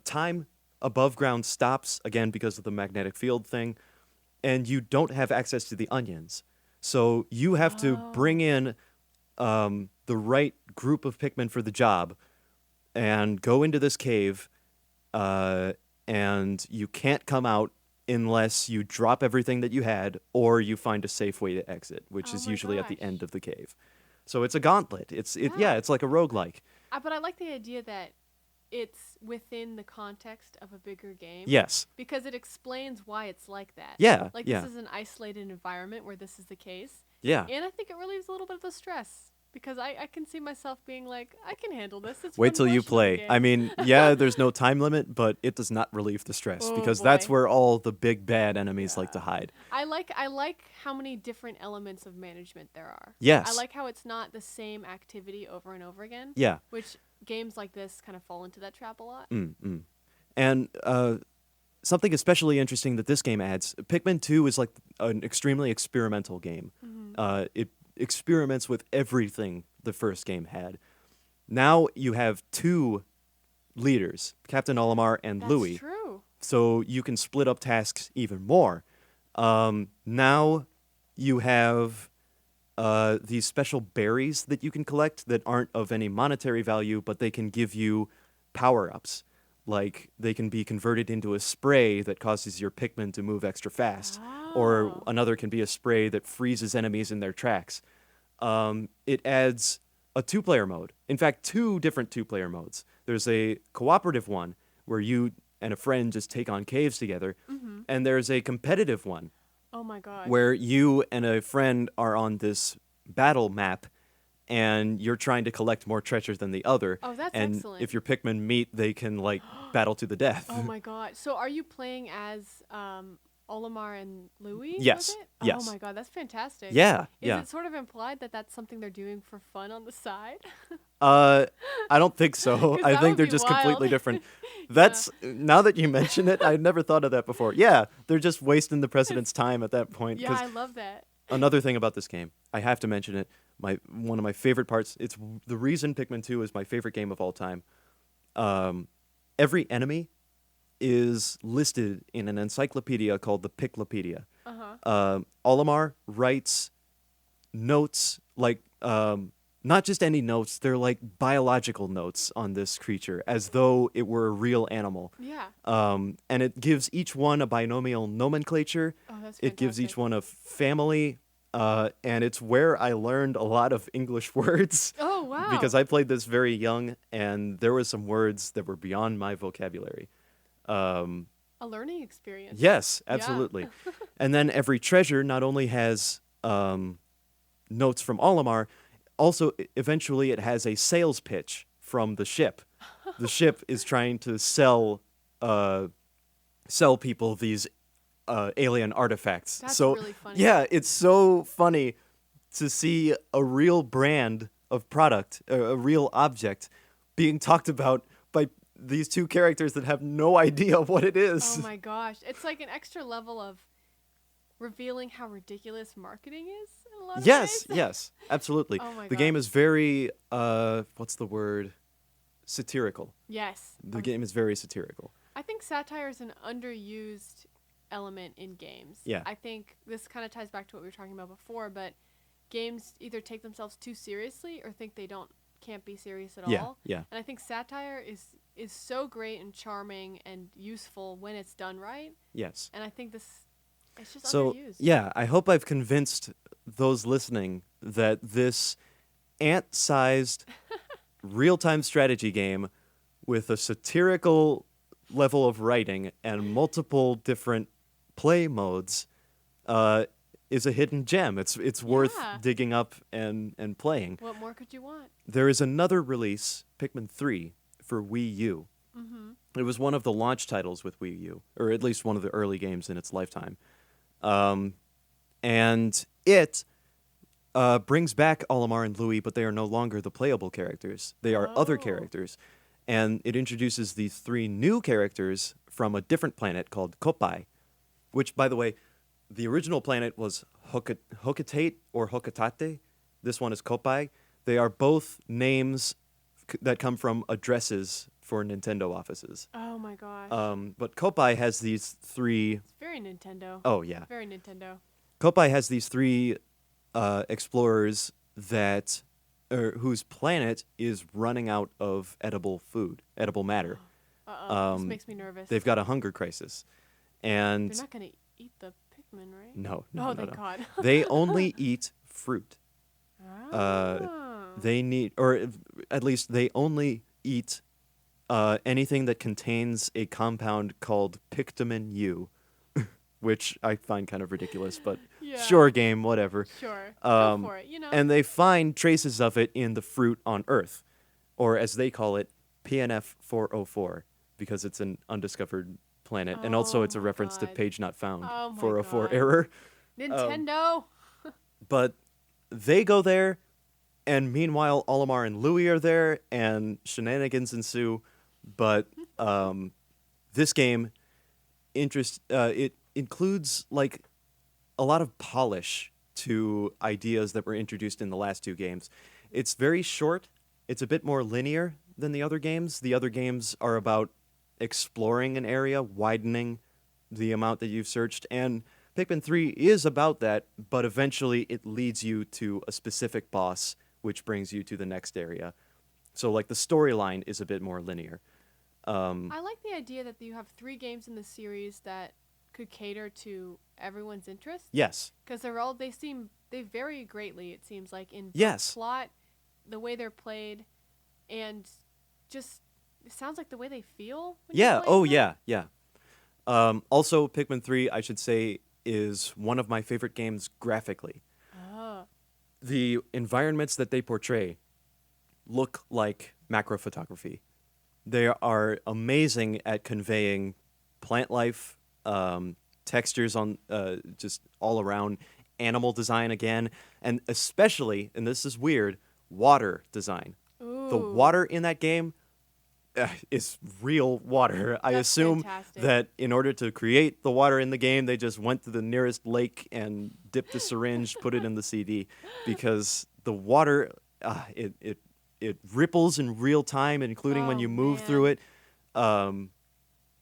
time above ground stops again because of the magnetic field thing, and you don't have access to the onions. So you have to bring Oh. in the right group of Pikmin for the job, and go into this cave, and you can't come out unless you drop everything that you had or you find a safe way to exit, which Oh is my usually at the gosh. end of the cave. So it's a gauntlet. Yeah, Yeah. it's like a roguelike. But I like the idea that it's within the context of a bigger game. Yes. Because it explains why it's like that. Yeah, Like yeah. this is an isolated environment where this is the case. Yeah. And I think it relieves a little bit of the stress. Because I can see myself being like, I can handle this. It's Wait one till you portion of the play. game. I mean, yeah, there's no time limit, but it does not relieve the stress Oh, because that's boy. where all the big bad enemies like to Yeah. hide. I like how many different elements of management there are. Yes. I like how it's not the same activity over and over again. Yeah. Which games like this kind of fall into that trap a lot. And something especially interesting that this game adds, Pikmin 2 is like an extremely experimental game. It experiments with everything the first game had. Now you have two leaders, Captain Olimar and That's Louis, true. so you can split up tasks even more. Now you have these special berries that you can collect that aren't of any monetary value, but they can give you power-ups. Like, they can be converted into a spray that causes your Pikmin to move extra fast. Or Oh. another can be a spray that freezes enemies in their tracks. It adds a two-player mode. In fact, two different two-player modes. There's a cooperative one where you and a friend just take on caves together. And there's a competitive one Oh my gosh. where you and a friend are on this battle map and you're trying to collect more treasure than the other. Oh, that's and excellent. if your Pikmin meet, they can like battle to the death. Oh my god. So are you playing as Olimar and Louis? Yes, Was it? yes. Oh my god, that's fantastic. Yeah, Is yeah. it sort of implied that that's something they're doing for fun on the side? I don't think so. 'Cause I that think would they're be just wild. completely different. That's now that you mention it, I never thought of that before. Yeah, they're just wasting the president's time at that point. Yeah, 'Cause I love that. another thing about this game, I have to mention it. One of my favorite parts. It's the reason Pikmin 2 is my favorite game of all time. Every enemy is listed in an encyclopedia called the Piklopedia. Olimar writes notes like not just any notes, they're like biological notes on this creature as though it were a real animal. Yeah. And it gives each one a binomial nomenclature. Oh, that's It gives each fantastic. one a family, and it's where I learned a lot of English words. Oh, wow. Because I played this very young, and there were some words that were beyond my vocabulary. A learning experience. Yes, Yeah. absolutely. And then every treasure not only has notes from Olimar, also eventually it has a sales pitch from the ship. The ship is trying to sell people these alien artifacts. That's so really funny. yeah, it's so funny to see a real brand of product, a real object, being talked about by these two characters that have no idea what it is. Oh my gosh. It's like an extra level of revealing how ridiculous marketing is in a lot of Yes, ways. yes, absolutely. Oh my The game gosh. is very what's the word? Satirical. Yes. The game is very satirical. I think satire is an underused element in games. Yeah. I think this kind of ties back to what we were talking about before, but games either take themselves too seriously or think they can't be serious at Yeah, all. yeah. And I think satire is so great and charming and useful when it's done right. Yes. And I think it's just So, underused. yeah, I hope I've convinced those listening that this ant-sized real-time strategy game with a satirical level of writing and multiple different play modes is a hidden gem. It's worth Yeah. digging up and playing. What more could you want? There is another release, Pikmin 3, for Wii U. It was one of the launch titles with Wii U, or at least one of the early games in its lifetime. And it brings back Olimar and Louis, but they are no longer the playable characters. They are other Oh. characters. And it introduces the three new characters from a different planet called Kopai, which, by the way, the original planet was Hokitate or Hokitate. This one is Kopai. They are both names that come from addresses for Nintendo offices. Oh my gosh. But Kopai has these three... It's very Nintendo. Oh, yeah. Very Nintendo. Kopai has these three explorers that... whose planet is running out of edible food, edible matter. This makes me nervous. They've got a hunger crisis. And... They're not going to eat the Pikmin, right? No, Oh, no, thank no. God. They only eat fruit. Oh. They need, or at least they only eat anything that contains a compound called Pictamin U, which I find kind of ridiculous, but Yeah. sure, game, whatever. Sure. Um, Go for it, you know. And they find traces of it in the fruit on Earth, or as they call it, PNF 404, because it's an undiscovered planet, and also Oh it's a my reference to God. page not found, Oh my 404 God. error. Nintendo. But they go there, and meanwhile, Olimar and Louis are there, and shenanigans ensue. But this game it includes like a lot of polish to ideas that were introduced in the last two games. It's very short. It's a bit more linear than the other games. The other games are about exploring an area, widening the amount that you've searched, and Pikmin 3 is about that, but eventually it leads you to a specific boss, which brings you to the next area. So, like, the storyline is a bit more linear. I like the idea that you have 3 games in the series that could cater to everyone's interests. Yes. Because they vary greatly, it seems like, in Yes. plot, the way they're played, and just, it sounds like the way they feel when Yeah. you're Oh, playing them. yeah. Yeah. Also, Pikmin 3, I should say, is one of my favorite games graphically. Oh. The environments that they portray look like macro photography. They are amazing at conveying plant life, textures on just all around, animal design again, and especially, and this is weird, water design. Ooh. The water in that game is real water. I That's assume fantastic. that in order to create the water in the game, they just went to the nearest lake and dipped a syringe, put it in the CD, because the water, it ripples in real time, including when Oh, you move man. through it.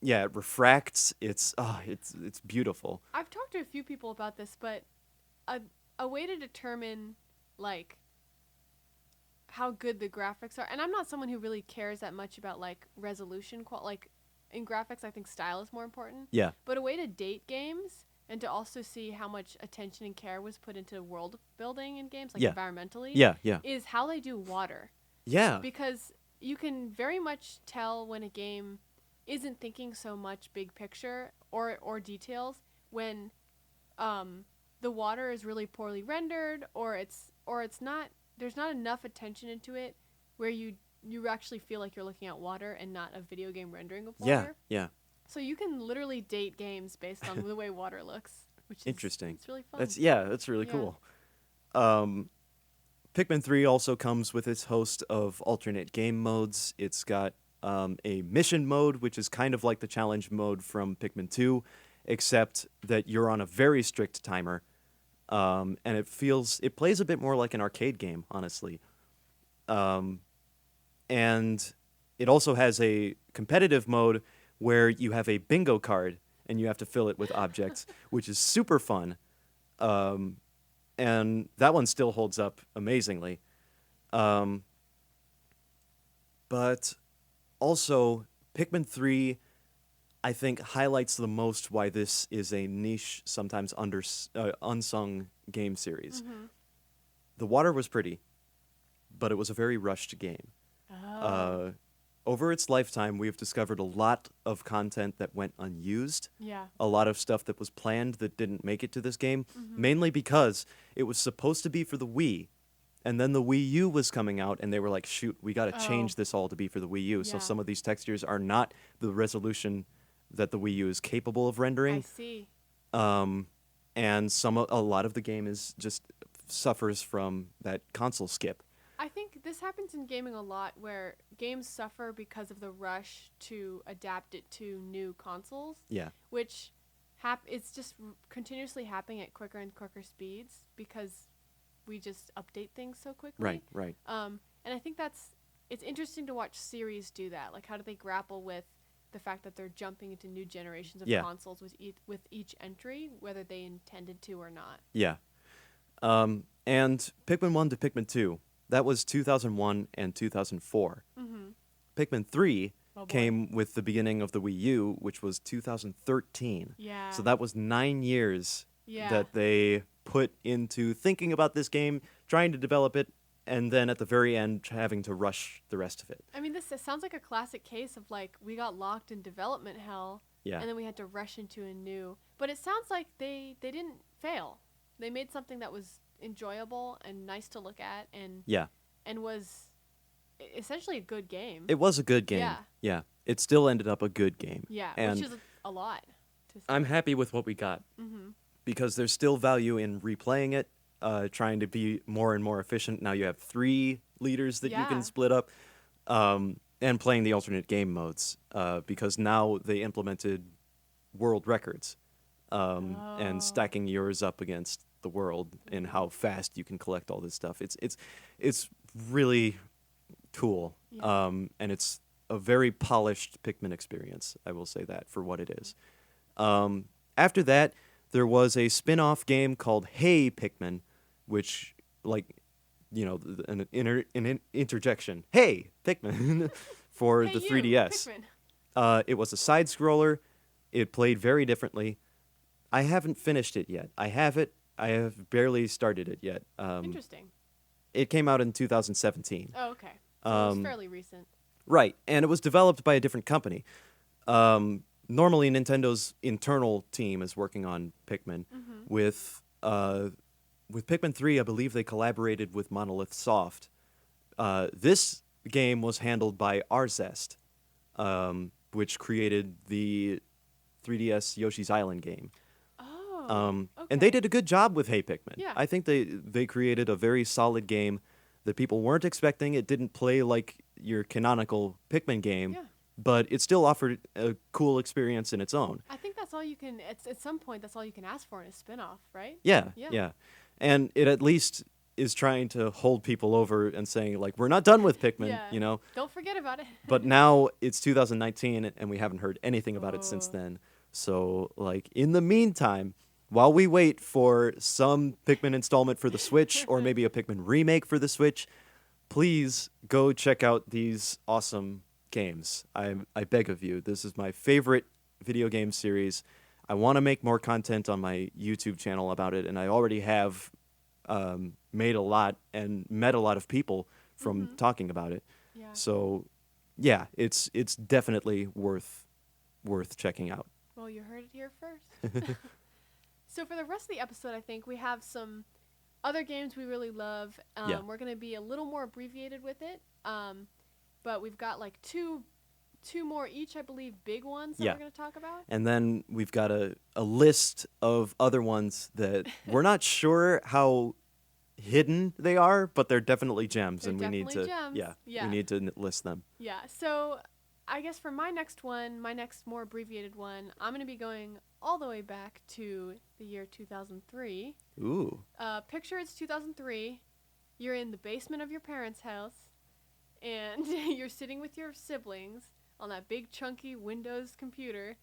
Yeah, it refracts. It's beautiful. I've talked to a few people about this, but a way to determine, like, how good the graphics are, and I'm not someone who really cares that much about, like, resolution, like, in graphics, I think style is more important. Yeah. But a way to date games and to also see how much attention and care was put into world building in games, like Yeah. environmentally, Yeah. is how they do water. Yeah. Because you can very much tell when a game isn't thinking so much big picture or details when the water is really poorly rendered, or it's not, there's not enough attention into it where you actually feel like you're looking at water and not a video game rendering of water. Yeah. So you can literally date games based on the way water looks, which is Interesting. It's really fun. That's really Yeah. cool. Pikmin 3 also comes with its host of alternate game modes. It's got a mission mode, which is kind of like the challenge mode from Pikmin 2, except that you're on a very strict timer, and it plays a bit more like an arcade game, honestly. And it also has a competitive mode where you have a bingo card and you have to fill it with objects, which is super fun. And that one still holds up amazingly. But also, Pikmin 3, I think, highlights the most why this is a niche, sometimes unsung game series. Mm-hmm. The water was pretty, but it was a very rushed game. Oh. Over its lifetime, we've discovered a lot of content that went unused. Yeah. A lot of stuff that was planned that didn't make it to this game, Mm-hmm. mainly because it was supposed to be for the Wii. And then the Wii U was coming out, and they were like, shoot, we got to change this all to be for the Wii U. So Yeah. some of these textures are not the resolution that the Wii U is capable of rendering. I see. And a lot of the game is just suffers from that console skip. I think this happens in gaming a lot, where games suffer because of the rush to adapt it to new consoles, Yeah. which it's just continuously happening at quicker and quicker speeds because we just update things so quickly. Right. And I think it's interesting to watch series do that. Like, how do they grapple with the fact that they're jumping into new generations of Yeah. consoles with each entry, whether they intended to or not. Yeah. And Pikmin 1 to Pikmin 2, that was 2001 and 2004. Mm-hmm. Pikmin 3 Oh, boy. came with the beginning of the Wii U, which was 2013. Yeah. So that was 9 years Yeah. that they put into thinking about this game, trying to develop it, and then at the very end having to rush the rest of it. I mean, this sounds like a classic case of, like, we got locked in development hell, Yeah. and then we had to rush into a new. But it sounds like they didn't fail. They made something that was enjoyable and nice to look at, and Yeah. was essentially a good game. It was a good game. Yeah. It still ended up a good game. Yeah, And which is a lot. I'm happy with what we got. Mm-hmm. Because there's still value in replaying it, trying to be more and more efficient. Now you have 3 leaders that you Yeah. can split up, and playing the alternate game modes, because now they implemented world records, and Oh. stacking yours up against the world and how fast you can collect all this stuff. It's really cool, Yeah. and it's a very polished Pikmin experience. I will say that for what it is. After that, there was a spin-off game called Hey Pikmin, which, like, an interjection. Hey Pikmin for Hey the you, 3DS. Pikmin. It was a side scroller. It played very differently. I haven't finished it yet. I have it. I have barely started it yet. Interesting. It came out in 2017. Oh, okay. So it was Um, fairly recent. right, and it was developed by a different company. Normally, Nintendo's internal team is working on Pikmin. Mm-hmm. With with Pikmin 3, I believe they collaborated with Monolith Soft. This game was handled by Arzest, which created the 3DS Yoshi's Island game. Oh. And they Okay. did a good job with Hey Pikmin. Yeah. I think they created a very solid game that people weren't expecting. It didn't play like your canonical Pikmin game, Yeah. but it still offered a cool experience in its own. I think that's all you can. At some point, that's all you can ask for in a spin-off, right? Yeah, Yeah. yeah. And it at least is trying to hold people over and saying, like, we're not done with Pikmin, Yeah. you know? Don't forget about it. But now it's 2019 and we haven't heard anything about it since Oh. then. So, like, in the meantime, while we wait for some Pikmin installment for the Switch or maybe a Pikmin remake for the Switch, please go check out these awesome games. I beg of you. This is my favorite video game series. I want to make more content on my YouTube channel about it, and I already have made a lot and met a lot of people from Mhm. talking about it. Yeah. So, yeah, it's definitely worth checking out. Well, you heard it here first. So for the rest of the episode, I think we have some other games we really love. Yeah. We're gonna be a little more abbreviated with it. But we've got like two more each, I believe, big ones that Yeah. we're gonna talk about. And then we've got a list of other ones that we're not sure how hidden they are, but they're definitely gems, They're and we need definitely to gems. Yeah. we need to list them. Yeah. So I guess for my next one, my next more abbreviated one, I'm gonna be going all the way back to the year 2003. Ooh. Picture it's 2003. You're in the basement of your parents' house, and you're sitting with your siblings on that big chunky Windows computer,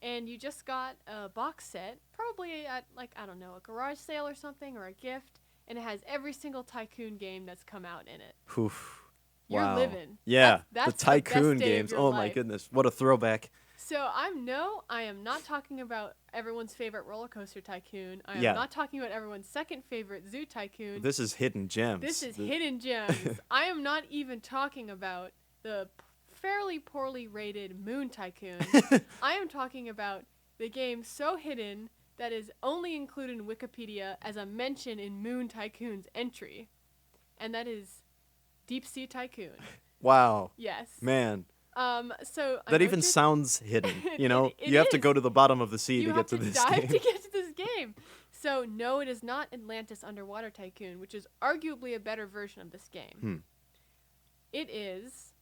and you just got a box set, probably at, like, I don't know, a garage sale or something, or a gift, and it has every single Tycoon game that's come out in it. Oof. You're Wow. living. Yeah, That's the the best Tycoon day of games. your Oh my life. goodness, what a throwback. So I am not talking about everyone's favorite roller coaster tycoon. I am Yeah. not talking about everyone's second favorite zoo tycoon. This is hidden gems. This is hidden gems. I am not even talking about the fairly poorly rated Moon Tycoon. I am talking about the game so hidden that is only included in Wikipedia as a mention in Moon Tycoon's entry, and that is Deep Sea Tycoon. Wow. Yes. Man, So I that know even what you're- sounds hidden, you know? It You have to is. go to the bottom of the sea You to have get to to this dive game. to get to this game. So no, it is not Atlantis Underwater Tycoon, which is arguably a better version of this game. It is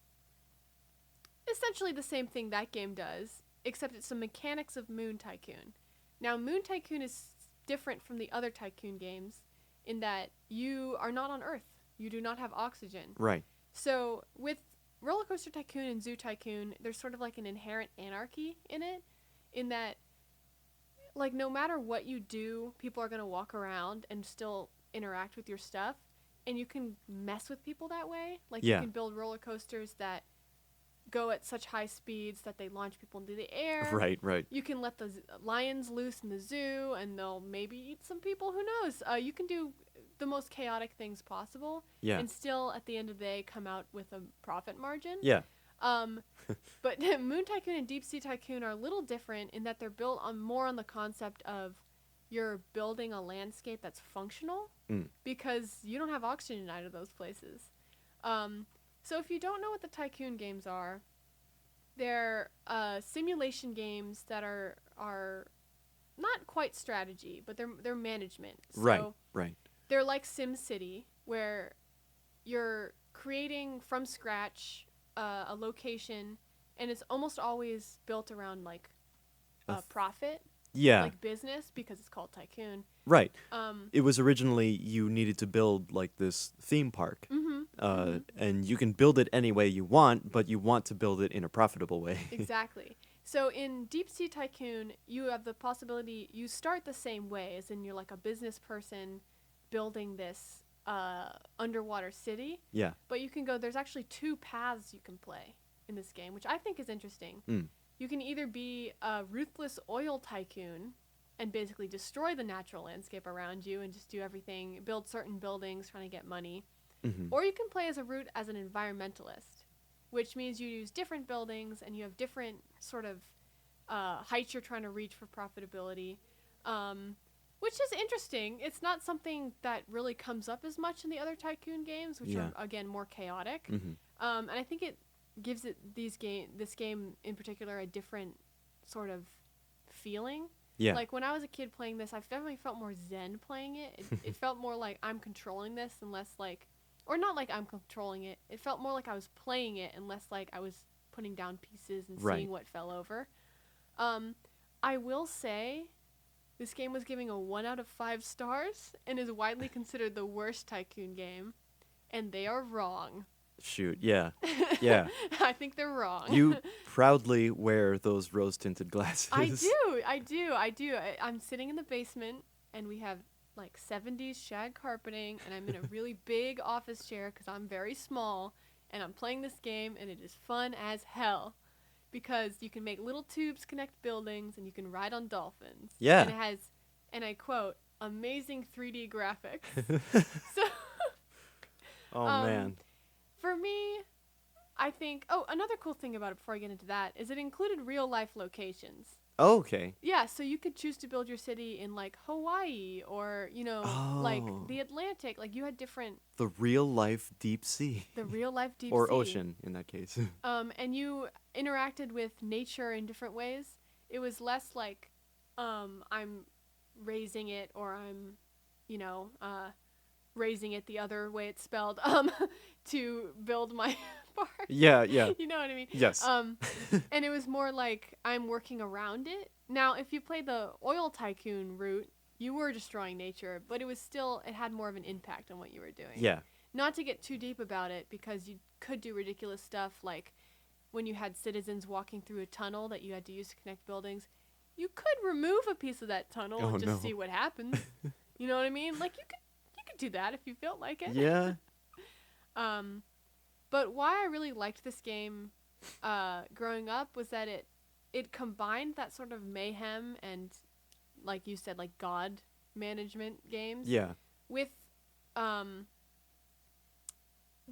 essentially the same thing that game does, except it's some mechanics of Moon Tycoon. Now, Moon Tycoon is different from the other Tycoon games in that you are not on Earth. You do not have oxygen. Right. So with Roller Coaster Tycoon and Zoo Tycoon, there's sort of like an inherent anarchy in it, in that, like, no matter what you do, people are going to walk around and still interact with your stuff, and you can mess with people that way. Like, Yeah. you can build roller coasters that go at such high speeds that they launch people into the air. Right, right. You can let the lions loose in the zoo, and they'll maybe eat some people. Who knows? You can do the most chaotic things possible, Yeah. and still, at the end of the day, come out with a profit margin. Yeah. But Moon Tycoon and Deep Sea Tycoon are a little different in that they're built on more on the concept of you're building a landscape that's functional, because you don't have oxygen in either of those places. So if you don't know what the Tycoon games are, they're simulation games that are not quite strategy, but they're management. So Right, right. they're like SimCity, where you're creating from scratch a location, and it's almost always built around, like, profit, Yeah, like business, because it's called Tycoon. right. Um, It was originally you needed to build like this theme park, and you can build it any way you want, but you want to build it in a profitable way. Exactly. So in Deep Sea Tycoon, you have the possibility, you start the same way, as in you're like a business person building this underwater city, Yeah. but you can go, there's actually two paths you can play in this game, which I think is interesting. Mm. You can either be a ruthless oil tycoon and basically destroy the natural landscape around you and just do everything, build certain buildings, trying to get money. Hmm. Or you can play as a route as an environmentalist, which means you use different buildings and you have different sort of heights you're trying to reach for profitability, which is interesting. It's not something that really comes up as much in the other Tycoon games, which Yeah. are, again, more chaotic. Hmm. And I think it gives it this game in particular a different sort of feeling. Yeah. Like when I was a kid playing this, I definitely felt more zen playing it. It felt more like I'm controlling this and less like, or not like I'm controlling it. It felt more like I was playing it and less like I was putting down pieces and Right. seeing what fell over. I will say this game was giving a 1 out of 5 stars and is widely considered the worst Tycoon game. And they are wrong. Shoot. Yeah. Yeah. I think they're wrong. You proudly wear those rose-tinted glasses. I do. I'm sitting in the basement, and we have like 70s shag carpeting, and I'm in a really big office chair because I'm very small, and I'm playing this game, and it is fun as hell because you can make little tubes connect buildings, and you can ride on dolphins. Yeah. And it has, and I quote, amazing 3D graphics. So, Oh man. for me, I think, another cool thing about it before I get into that is it included real life locations. Oh, okay. Yeah, so you could choose to build your city in like Hawaii or, like Oh. the Atlantic. Like you had different, The real life deep sea. the real life deep Or sea. ocean in that case. And you interacted with nature in different ways. It was less like, I'm raising it or I'm, raising it the other way it's spelled, to build my park. Yeah, yeah. You know what I mean? Yes. And it was more like I'm working around it. Now, if you play the oil tycoon route, you were destroying nature, but it had more of an impact on what you were doing. Yeah. Not to get too deep about it, because you could do ridiculous stuff like when you had citizens walking through a tunnel that you had to use to connect buildings, you could remove a piece of that tunnel Oh, and just no. see what happens. You know what I mean? Like you could do that if you felt like it. Yeah. But why I really liked this game growing up was that it combined that sort of mayhem and, like you said, like god management games Yeah. with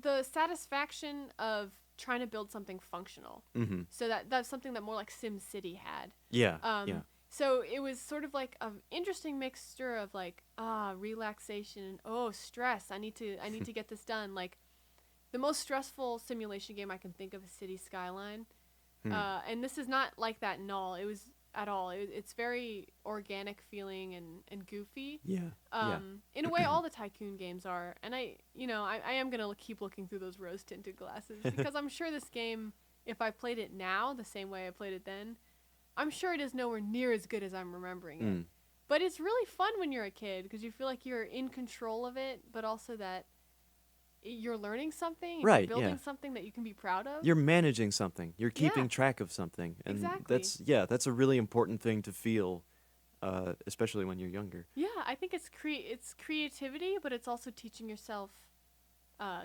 the satisfaction of trying to build something functional. Mm-hmm. So that's something that more like SimCity had. Yeah. Um, yeah. So it was sort of like an interesting mixture of like relaxation and stress. I need to get this done. Like the most stressful simulation game I can think of is City Skyline, and this is not like that in all. It was at all. It's very organic feeling and goofy. Yeah. In a way, all the Tycoon games are. And I am gonna keep looking through those rose tinted glasses because I'm sure this game, if I played it now the same way I played it then, I'm sure it is nowhere near as good as I'm remembering it. But it's really fun when you're a kid because you feel like you're in control of it, but also that you're learning something, and Right, you're building yeah. something that you can be proud of. You're managing something. You're keeping Yeah. track of something. And Exactly. that's a really important thing to feel, especially when you're younger. Yeah, I think it's creativity, but it's also teaching yourself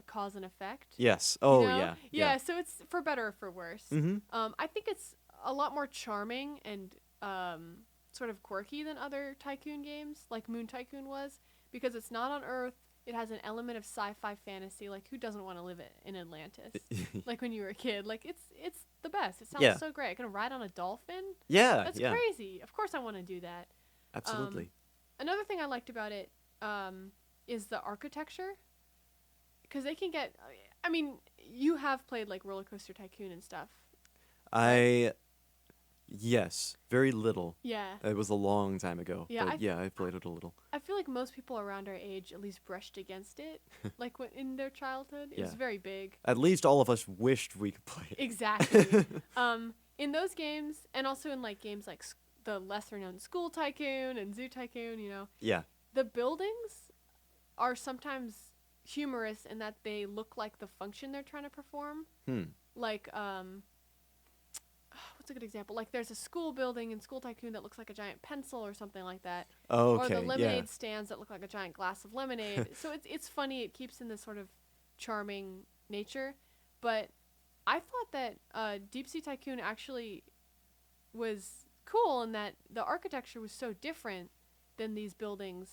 cause and effect. Yes. you Oh, know? yeah. Yeah, so it's for better or for worse. Mm-hmm. I think it's a lot more charming and sort of quirky than other Tycoon games, like Moon Tycoon was, because it's not on Earth. It has an element of sci-fi fantasy. Like, who doesn't want to live in Atlantis? Like when you were a kid. Like, it's the best. It sounds Yeah. so great. Gonna ride on a dolphin? Yeah. That's yeah. crazy. Of course I want to do that. Absolutely. Another thing I liked about it is the architecture. Because they can get... I mean, you have played, like, Roller Coaster Tycoon and stuff. Yes. Very little. Yeah. It was a long time ago. Yeah, But I played it a little. I feel like most people around our age at least brushed against it, like in their childhood. It was Yeah. very big. At least all of us wished we could play it. Exactly. In those games, and also in like games like the lesser known School Tycoon and Zoo Tycoon, you know, Yeah. the buildings are sometimes humorous in that they look like the function they're trying to perform. Like, what's a good example? Like, there's a school building in School Tycoon that looks like a giant pencil or something like that. Oh, Or the okay. lemonade Yeah. stands that look like a giant glass of lemonade. So it's funny. It keeps in this sort of charming nature. But I thought that Deep Sea Tycoon actually was cool in that the architecture was so different than these buildings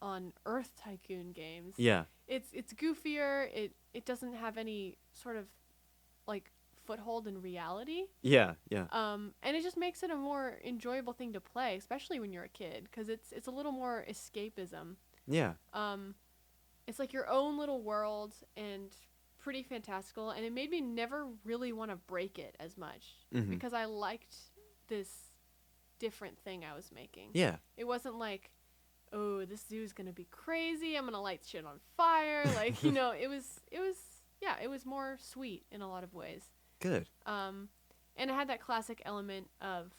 on Earth Tycoon games. Yeah. It's goofier. It doesn't have any sort of like foothold in reality. Yeah. Yeah. And it just makes it a more enjoyable thing to play, especially when you're a kid, because it's a little more escapism. Yeah. It's like your own little world and pretty fantastical, and it made me never really want to break it as much because I liked this different thing I was making. Yeah. It wasn't like, oh, this zoo is gonna be crazy. I'm gonna light shit on fire. Like, you know, it was more sweet in a lot of ways. Good. And it had that classic element of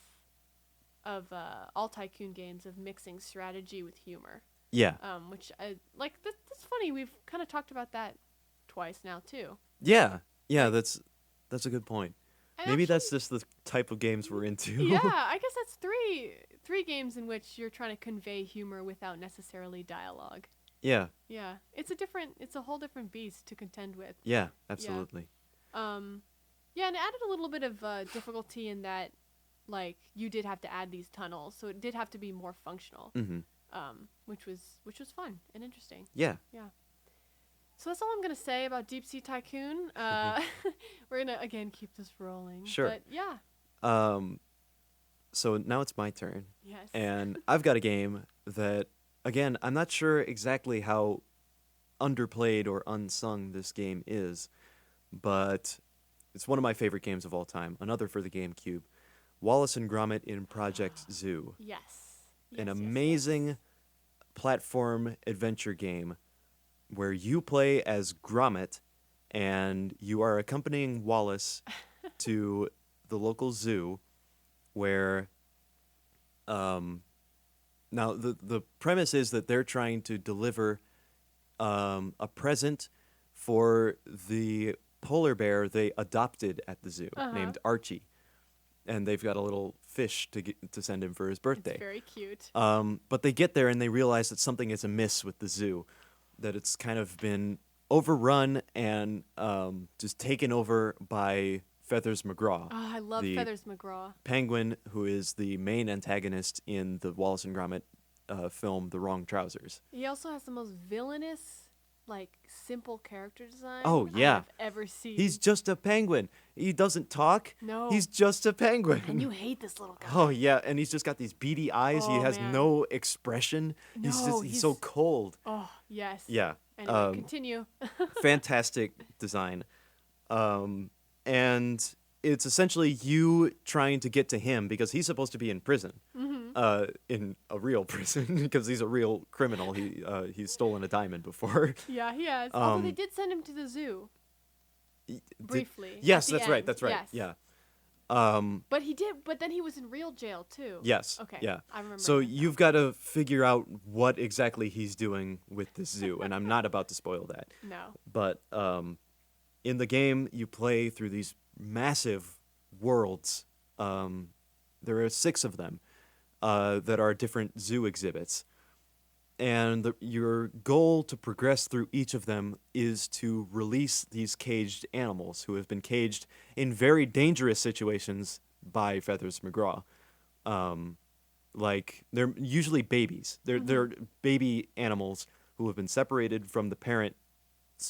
all Tycoon games of mixing strategy with humor. Yeah. Which I like. That's funny. We've kind of talked about that twice now too. Yeah. Yeah. That's a good point. And Maybe actually, that's just the type of games we're into. yeah, I guess that's three games in which you're trying to convey humor without necessarily dialogue. Yeah. Yeah, it's a whole different beast to contend with. Yeah. Absolutely. Yeah, and it added a little bit of difficulty in that, like, you did have to add these tunnels, so it did have to be more functional. Which was fun and interesting. Yeah. Yeah. So that's all I'm gonna say about Deep Sea Tycoon. We're gonna again keep this rolling. Sure. But yeah. So now it's my turn. Yes. And I've got a game that, again, I'm not sure exactly how underplayed or unsung this game is, but it's one of my favorite games of all time. Another for the GameCube. Wallace and Gromit in Project Zoo. Yes. An Yes, amazing platform adventure game where you play as Gromit and you are accompanying Wallace to the local zoo where now the premise is that they're trying to deliver a present for the polar bear they adopted at the zoo named Archie, and they've got a little fish to send him for his birthday. It's very cute. But they get there and they realize that something is amiss with the zoo, that it's kind of been overrun and just taken over by Feathers McGraw. Oh, I love the Feathers McGraw. penguin, who is the main antagonist in the Wallace and Gromit film, The Wrong Trousers. He also has the most villainous, like, simple character design Oh, yeah. I've ever seen. He's just a penguin. He doesn't talk. No. He's just a penguin. And you hate this little guy. Oh, yeah, and he's just got these beady eyes. He Oh, has man. no expression. No, He's so cold. Oh, yes. Yeah. Anyway, continue. Fantastic design. And it's essentially you trying to get to him because he's supposed to be in prison, in a real prison because he's a real criminal. He's stolen a diamond before. Yeah, he has. Although they did send him to the zoo briefly. Yes, at the that's right. end. That's right. Yes. Yeah. But he did. But then he was in real jail too. Yes. Okay. Yeah. I remember. So that now. you've got to figure out what exactly he's doing with this zoo, and I'm not about to spoil that. No. But in the game, you play through these massive worlds. There are 6 of them that are different zoo exhibits. And your goal to progress through each of them is to release these caged animals who have been caged in very dangerous situations by Feathers McGraw. Like, they're usually babies. They're baby animals who have been separated from the parents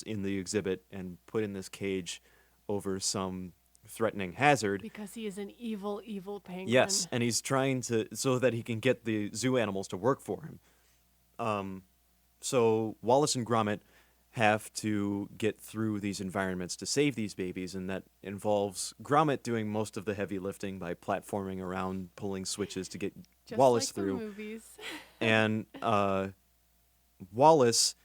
in the exhibit and put in this cage over some threatening hazard. Because he is an evil, evil penguin. Yes, and he's trying to, so that he can get the zoo animals to work for him. So Wallace and Gromit have to get through these environments to save these babies, and that involves Gromit doing most of the heavy lifting by platforming around, pulling switches to get Just Wallace like through. The movies. And Wallace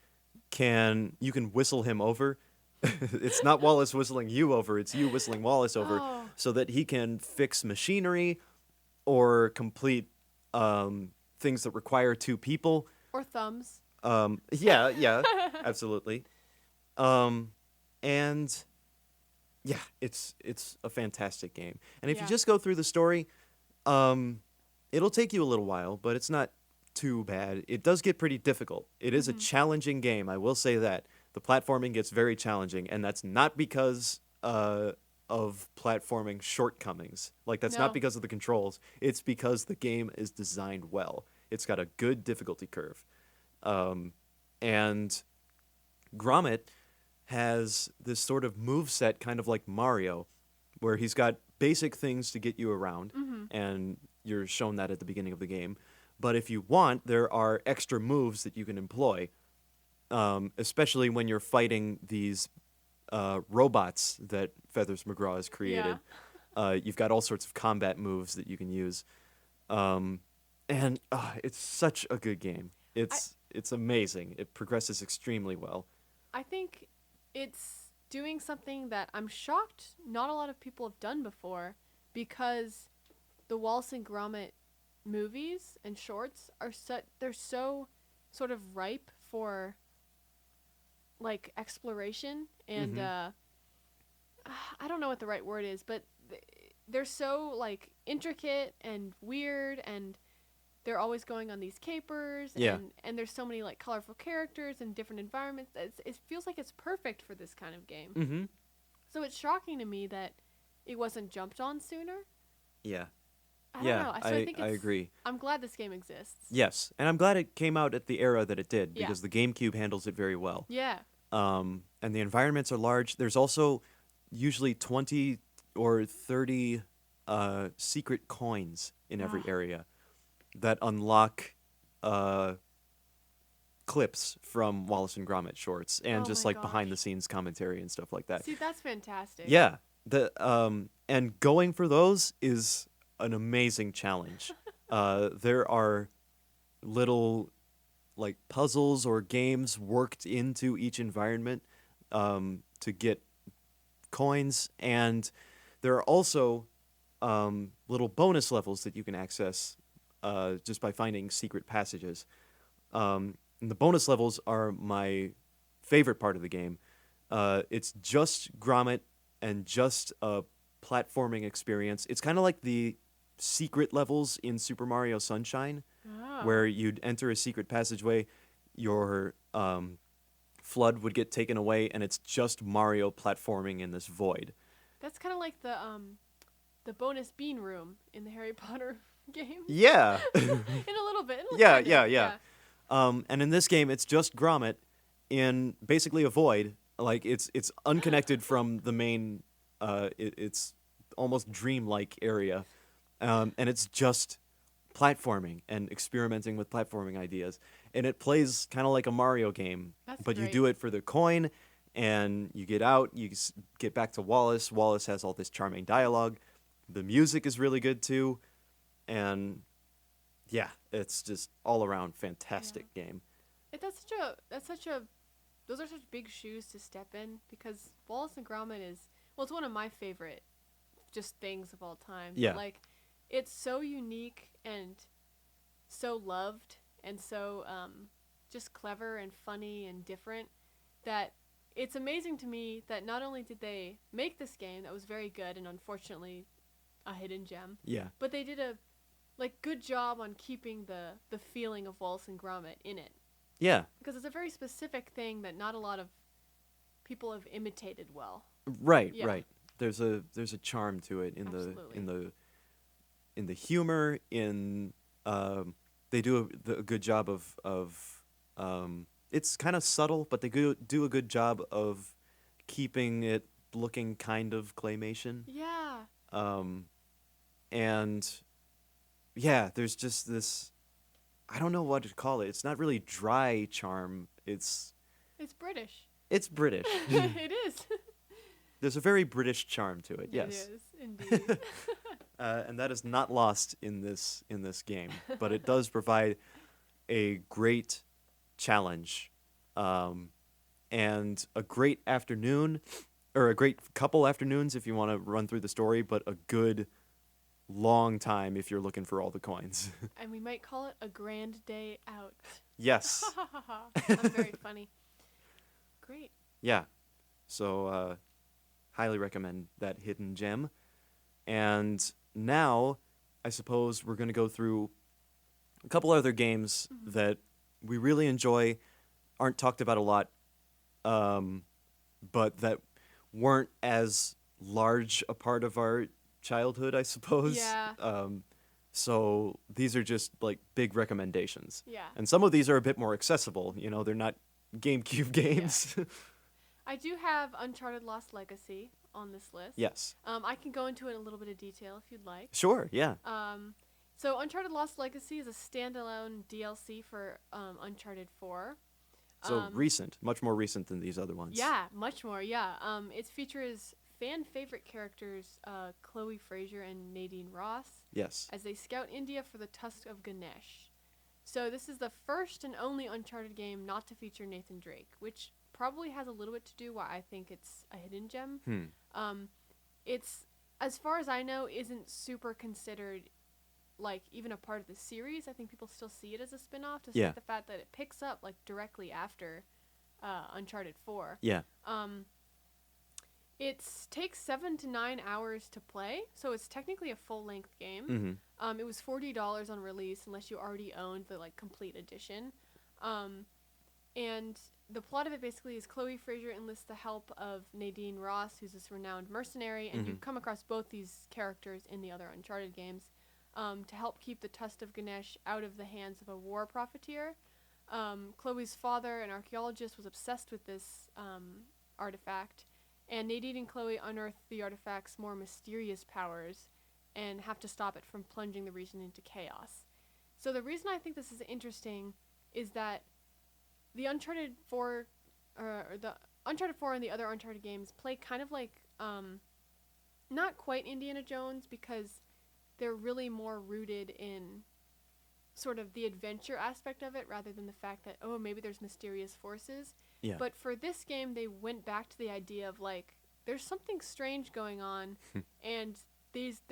you can whistle him over. It's not Wallace whistling you over, it's you whistling Wallace over, Oh. so that he can fix machinery or complete things that require two people. Or thumbs. Yeah, yeah, absolutely. Um, and yeah, it's a fantastic game. And if you Yeah. just go through the story, um, it'll take you a little while, but it's not too bad. It does get pretty difficult. It is a Mhm. challenging game, I will say that. The platforming gets very challenging, and that's not because of platforming shortcomings. Like, that's not No. because of the controls. It's because the game is designed well. It's got a good difficulty curve. Um, and Gromit has this sort of move set, kind of like Mario, where he's got basic things to get you around, Mhm. and you're shown that at the beginning of the game. But if you want, there are extra moves that you can employ, especially when you're fighting these robots that Feathers McGraw has Yeah. created. You've got all sorts of combat moves that you can use, um, and it's such a good game. I It's amazing. It progresses extremely well. I think it's doing something that I'm shocked not a lot of people have done before, because the Wallace and Gromit movies and shorts are they're so sort of ripe for like exploration and Hmm. I don't know what the right word is, but they're so like intricate and weird, and they're always going on these capers, Yeah. and there's so many like colorful characters and different environments. It feels like it's perfect for this kind of game. Hmm. So it's shocking to me that it wasn't jumped on sooner. Yeah. I don't Yeah. know. So I think I agree. I'm glad this game exists. Yes, and I'm glad it came out at the era that it did Yeah. because the GameCube handles it very well. Yeah. And the environments are large. There's also usually 20 or 30 secret coins in every Ah. area that unlock uh, clips from Wallace and Gromit shorts and Oh just my like behind the gosh. scenes commentary and stuff like that. See, that's fantastic. Yeah, the and going for those is an amazing challenge. There are little like puzzles or games worked into each environment to get coins, and there are also little bonus levels that you can access just by finding secret passages. And the bonus levels are my favorite part of the game. It's just Gromit and just a platforming experience. It's kind of like the secret levels in Super Mario Sunshine, where Oh. you'd enter a secret passageway, your flood would get taken away, and it's just Mario platforming in this void. That's kind of like the bonus bean room in the Harry Potter games. Yeah, In a little bit. yeah, Kind of. yeah, yeah. Yeah. And in this game, it's just Gromit in basically a void. Like it's unconnected from the main. It's almost dreamlike area, and it's just platforming and experimenting with platforming ideas. And it plays kind of like a Mario game, That's but you great. do it for the coin, and you get out, get back to Wallace. Wallace has all this charming dialogue. The music is really good too, and yeah, it's just all around Yeah. fantastic game. That's such a those are such big shoes to step in, because Wallace and Gromit is, well, it's one of my favorite just things of all time. But Yeah, like, it's so unique and so loved and so just clever and funny and different, that it's amazing to me that not only did they make this game that was very good and unfortunately a hidden gem, yeah, but they did a like good job on keeping the feeling of Wallace and Gromit in it, yeah. because it's a very specific thing that not a lot of people have imitated well. Right, Yeah, right. There's a charm to it in the absolutely. in the humor. In they do a good job of. It's kind of subtle, but they do a good job of keeping it looking kind of claymation. Yeah, Um, and yeah, there's just this. I don't know what to call it. It's not really dry charm. it's British. It's British. It is. There's a very British charm to it. It Yes. is indeed. And that is not lost in this game, but it does provide a great challenge, um, and a great afternoon, or a great couple afternoons if you want to run through the story, but a good long time if you're looking for all the coins. And we might call it a grand day out. Ha Yes. ha ha ha. I'm very funny. Great. Yeah. So, highly recommend that hidden gem. And now, I suppose we're going to go through a couple other games that we really enjoy, aren't talked about a lot, but that weren't as large a part of our childhood, I suppose. Yeah. So these are just like big recommendations. Yeah. And some of these are a bit more accessible. You know, they're not GameCube games. I do have Uncharted Lost Legacy on this list. Yes. I can go into it in a little bit of detail if you'd like. Sure, yeah. So Uncharted Lost Legacy is a standalone DLC for Uncharted 4. So recent, much more recent than these other ones. Yeah, much more, yeah. It features fan favorite characters Chloe Fraser and Nadine Ross Yes. as they scout India for the Tusk of Ganesh. So this is the first and only Uncharted game not to feature Nathan Drake, which probably has a little bit to do why I think it's a hidden gem. It's, as far as I know, isn't super considered like even a part of the series. I think people still see it as a spin-off, despite the fact that it picks up like directly after Uncharted 4. Yeah. It takes 7 to 9 hours to play, so it's technically a full-length game. It was $40 on release unless you already owned the like complete edition. And the plot of it basically is Chloe Fraser enlists the help of Nadine Ross, who's this renowned mercenary, and you come across both these characters in the other Uncharted games, to help keep the Tusk of Ganesh out of the hands of a war profiteer. Chloe's father, an archaeologist, was obsessed with this artifact, and Nadine and Chloe unearth the artifact's more mysterious powers and have to stop it from plunging the region into chaos. So the reason I think this is interesting is that the Uncharted 4 and the other Uncharted games play kind of like not quite Indiana Jones, because they're really more rooted in sort of the adventure aspect of it rather than the fact that, oh, maybe there's mysterious forces. Yeah. But for this game, they went back to the idea of like, there's something strange going on, and these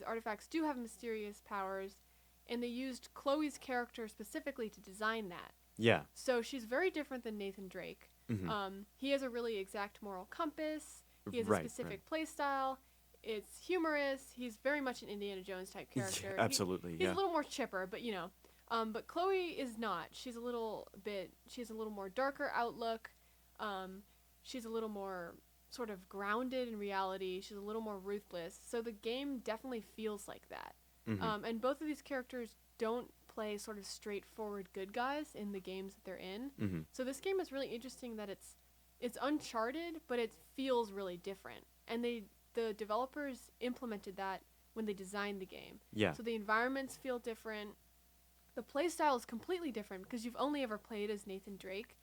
artifacts do have mysterious powers, and they used Chloe's character specifically to design that. Yeah. So she's very different than Nathan Drake. He has a really exact moral compass. He has a specific play style. It's humorous. He's very much an Indiana Jones type character. Yeah, absolutely. He's a little more chipper, but you know. But Chloe is not. She has a little more darker outlook. She's a little more sort of grounded in reality. She's a little more ruthless. So the game definitely feels like that. And both of these characters don't play sort of straightforward good guys in the games that they're in. So this game is really interesting that it's Uncharted, but it feels really different. And the developers implemented that when they designed the game. Yeah. So the environments feel different. The play style is completely different because you've only ever played as Nathan Drake.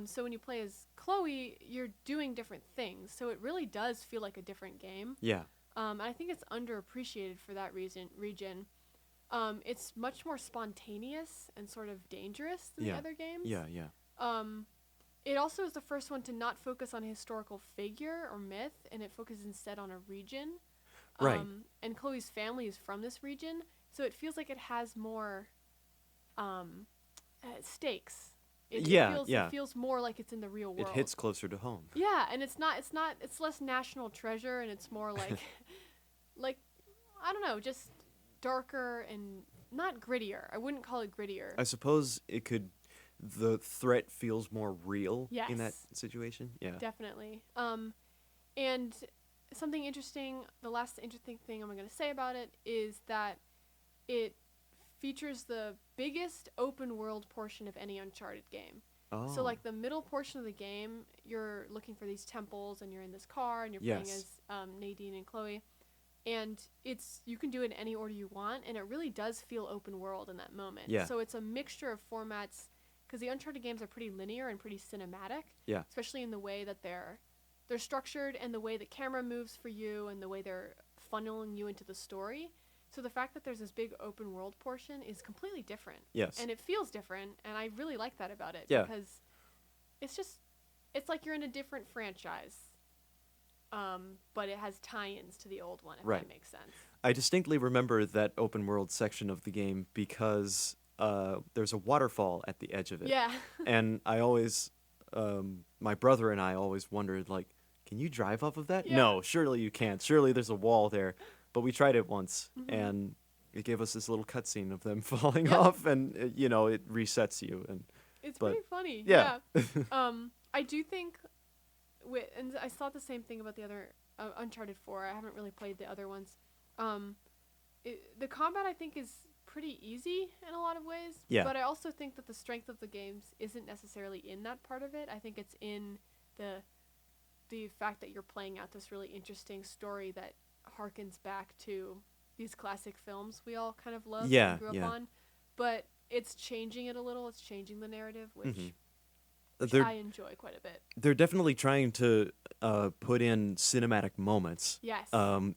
So when you play as Chloe, you're doing different things. So it really does feel like a different game. Yeah. And I think it's underappreciated for that region. It's much more spontaneous and sort of dangerous than the other games. Yeah. It also is the first one to not focus on a historical figure or myth, and it focuses instead on a region. Right. And Chloe's family is from this region, so it feels like it has more stakes. It feels more like it's in the real world. It hits closer to home. Yeah, and it's less national treasure, and it's more like, like, I don't know, just darker and not grittier. I wouldn't call it grittier. I suppose the threat feels more real in that Yes. situation. Yeah. Definitely. And something interesting, the last interesting thing I'm going to say about it is that it features the biggest open world portion of any Uncharted game. Oh. So like the middle portion of the game, you're looking for these temples and you're in this car and you're playing as Nadine and Chloe. And you can do it in any order you want, and it really does feel open world in that moment. Yeah. So it's a mixture of formats, because the Uncharted games are pretty linear and pretty cinematic. Yeah. Especially in the way that they're structured and the way the camera moves for you and the way they're funneling you into the story. So the fact that there's this big open world portion is completely different. Yes. And it feels different, and I really like that about it. Yeah. Because it's like you're in a different franchise. but it has tie-ins to the old one, if Right. that makes sense. I distinctly remember that open world section of the game because there's a waterfall at the edge of it. Yeah. And I always, my brother and I always wondered, like, can you drive off of that? Yeah. No, surely you can't. Surely there's a wall there. But we tried it once, Mhm. and it gave us this little cutscene of them falling Yep. off, and it resets you. And It's but pretty funny. yeah, I do think, and I thought the same thing about the other Uncharted 4. I haven't really played the other ones. The combat I think is pretty easy in a lot of ways. Yeah. But I also think that the strength of the games isn't necessarily in that part of it. I think it's in the fact that you're playing out this really interesting story that harkens back to these classic films we all kind of love Yeah, and grew up yeah. on. But it's changing it a little. It's changing the narrative, which Mhm. which They're I enjoy quite a bit. they're definitely trying to put in cinematic moments. Yes.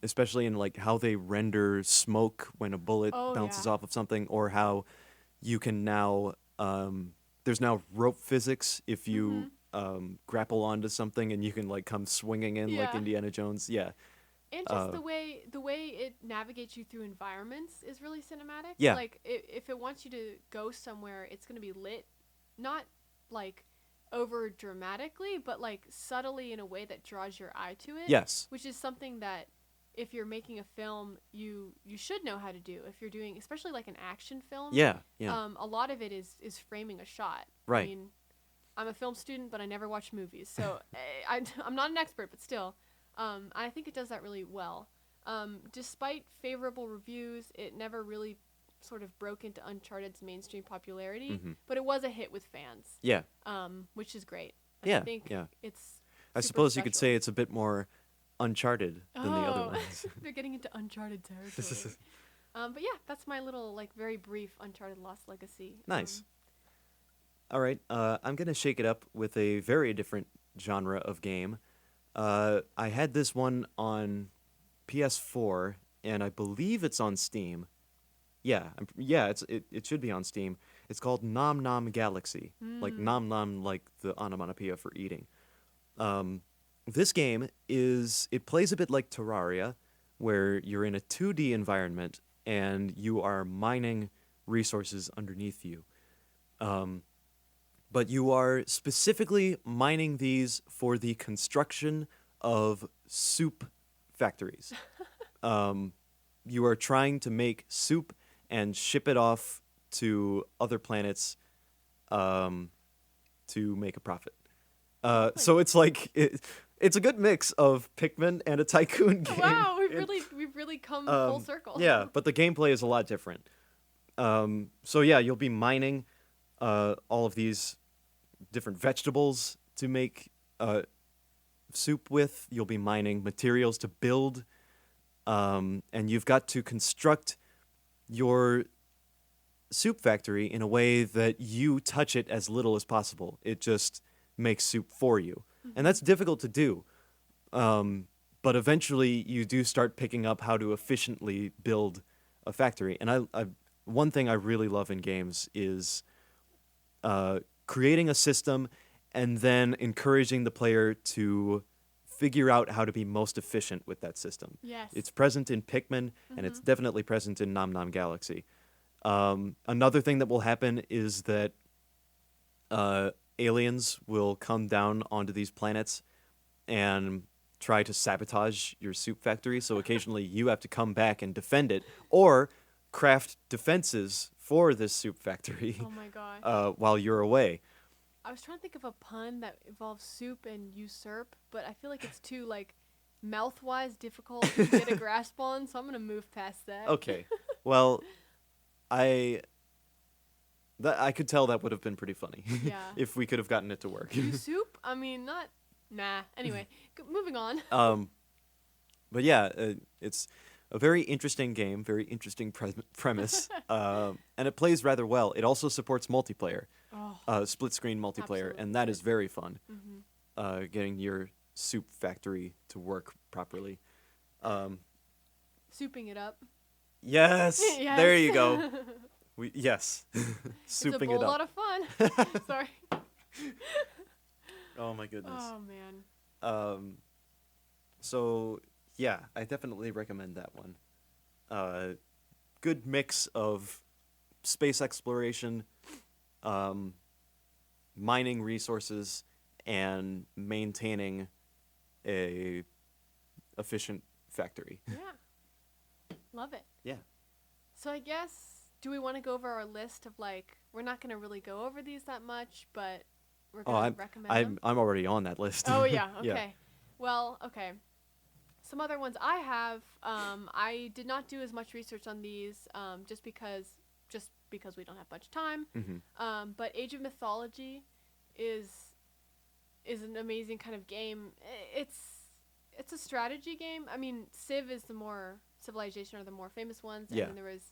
Especially in like how they render smoke when a bullet Oh, bounces yeah. off of something, or how you can now there's now rope physics if you grapple onto something and you can like come swinging in like Yeah. Indiana Jones. Yeah, And just uh, the way it navigates you through environments is really cinematic. Yeah. Like if it wants you to go somewhere, it's going to be lit, not like over dramatically, but like subtly in a way that draws your eye to it. yes, Which is something that if you're making a film, you should know how to do. If you're doing, especially like an action film. yeah, yeah, A lot of it is framing a shot. Right. I mean, I'm a film student, but I never watch movies, so I'm not an expert, but still. I think it does that really well. Despite favorable reviews, it never really sort of broke into Uncharted's mainstream popularity, but it was a hit with fans, yeah, which is great. And Yeah, I think yeah. it's I super suppose you could special. say it's a bit more uncharted than the other Oh, ones. they're getting into Uncharted territory. But yeah, that's my little like very brief Uncharted Lost Legacy. Nice. All right, I'm gonna shake it up with a very different genre of game. I had this one on PS4, and I believe it's on Steam. Yeah, it should be on Steam. It's called Nom Nom Galaxy, like nom nom, like the onomatopoeia for eating. This game it plays a bit like Terraria, where you're in a 2D environment and you are mining resources underneath you. But you are specifically mining these for the construction of soup factories. You are trying to make soup and ship it off to other planets to make a profit. So it's like it's a good mix of Pikmin and a tycoon game. Wow, we've really come full circle. Yeah, but the gameplay is a lot different. So yeah, you'll be mining all of these different vegetables to make soup with. You'll be mining materials to build, and you've got to construct your soup factory in a way that you touch it as little as possible. It just makes soup for you, and that's difficult to do. But eventually, you do start picking up how to efficiently build a factory. And one thing I really love in games is creating a system and then encouraging the player to figure out how to be most efficient with that system. Yes. It's present in Pikmin, and it's definitely present in Nom Nom Galaxy. Another thing that will happen is that aliens will come down onto these planets and try to sabotage your soup factory. So occasionally you have to come back and defend it, or craft defenses for this soup factory Oh my gosh. while you're away. I was trying to think of a pun that involves soup and usurp, but I feel like it's too like mouth-wise difficult to get a grasp on, so I'm gonna move past that. Okay. Well, I could tell that would have been pretty funny Yeah. if we could have gotten it to work. You soup? I mean, not. Nah. Anyway, moving on. But yeah, it's a very interesting game, very interesting premise, and it plays rather well. It also supports multiplayer, Oh. split screen multiplayer, Absolutely and that is very fun. Mm-hmm. Getting your soup factory to work properly. Souping it up. Yes, Yes. there you go. Yes, It's a souping whole it up. lot of fun. Sorry. Oh my goodness. Oh man. So yeah, I definitely recommend that one. Uh, Good mix of space exploration, um, mining resources, and maintaining a efficient factory. Yeah, love it. Yeah. So I guess, do we want to go over our list of like, we're not going to really go over these that much, but we're Oh, going to recommend them? I'm already on that list. Oh, yeah, Yeah. okay. Well, okay. Some other ones I have, I did not do as much research on these just because we don't have much time. Hmm. But Age of Mythology is is an amazing kind of game. It's a strategy game. I mean, Civ is the more Civilization are the more famous ones, and Yeah. then there was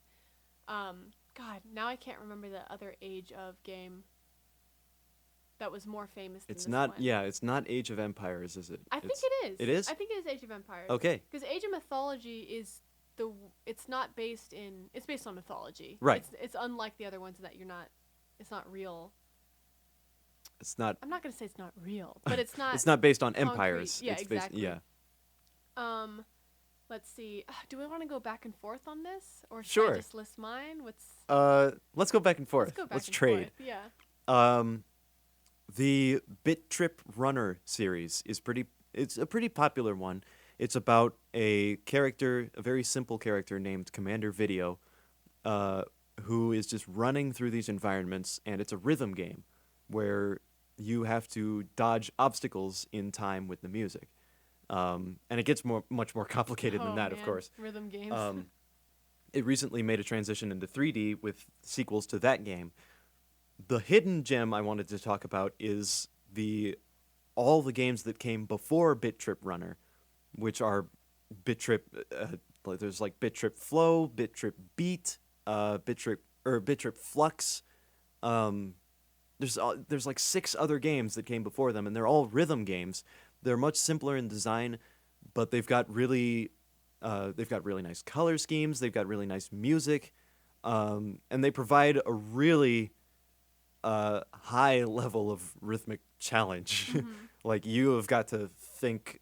God, now I can't remember the other Age of game that was more famous than It's this not. one. Yeah, it's not Age of Empires, is it? I think It's, it is. It is. I think it is Age of Empires. Okay. Because Age of Mythology is it's not based in. It's based on mythology. Right. It's unlike the other ones that you're not. It's not real. It's not. I'm not gonna say it's not real, but it's not. It's not based on concrete. empires. Yeah, It's exactly. Based, yeah. Let's see. Do we want to go back and forth on this, or should Sure. I just list mine? Let's go back and forth. Let's go back Let's and trade. forth. Yeah. Um, the Bit Trip Runner series is pretty. It's a pretty popular one. It's about a character, a very simple character named Commander Video, uh, who is just running through these environments, and it's a rhythm game where you have to dodge obstacles in time with the music. And it gets much more complicated than Oh that, of man, course. rhythm games. Um, it recently made a transition into 3D with sequels to that game. The hidden gem I wanted to talk about is all the games that came before Bit Trip Runner, which are Bit Trip. There's like Bit Trip Flow, Bit Trip Beat, Bit Trip Flux. Um, there's like 6 other games that came before them, and they're all rhythm games. They're much simpler in design, but they've got really nice color schemes. They've got really nice music, and they provide a really high level of rhythmic challenge. Mhm. Like you have got to think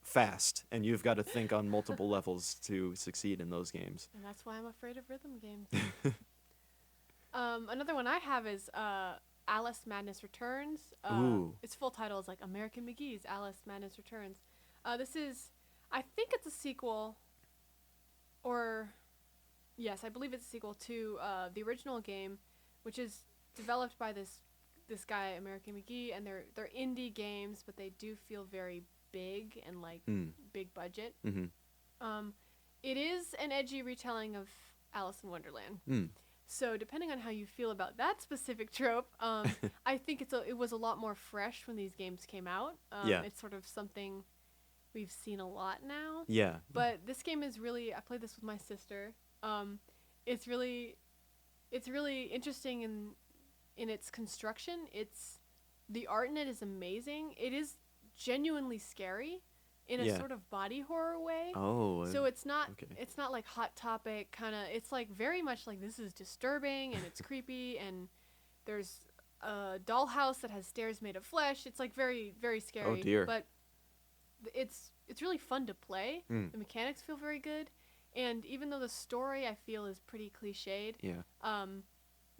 fast, and you've got to think on multiple levels to succeed in those games. And that's why I'm afraid of rhythm games. Another one I have is Alice Madness Returns. Ooh. Its full title is like American McGee's Alice Madness Returns. This is, I think it's a sequel, or yes, I believe it's a sequel to the original game, which is developed by this guy American McGee, and they're indie games, but they do feel very big and like big budget. Mm-hmm. It is an edgy retelling of Alice in Wonderland. Mm. So depending on how you feel about that specific trope, I think it was a lot more fresh when these games came out. Yeah. It's sort of something we've seen a lot now. Yeah. But this game is really, I played this with my sister. It's really interesting in its construction. The art in it is amazing. It is genuinely scary in a Yeah. sort of body horror way. Oh. So it's not okay. it's not like Hot Topic kind of. It's like very much like this is disturbing and it's creepy, and there's a dollhouse that has stairs made of flesh. It's like very very scary. Oh, dear. But it's really fun to play. Mm. The mechanics feel very good, and even though the story I feel is pretty cliched, Yeah.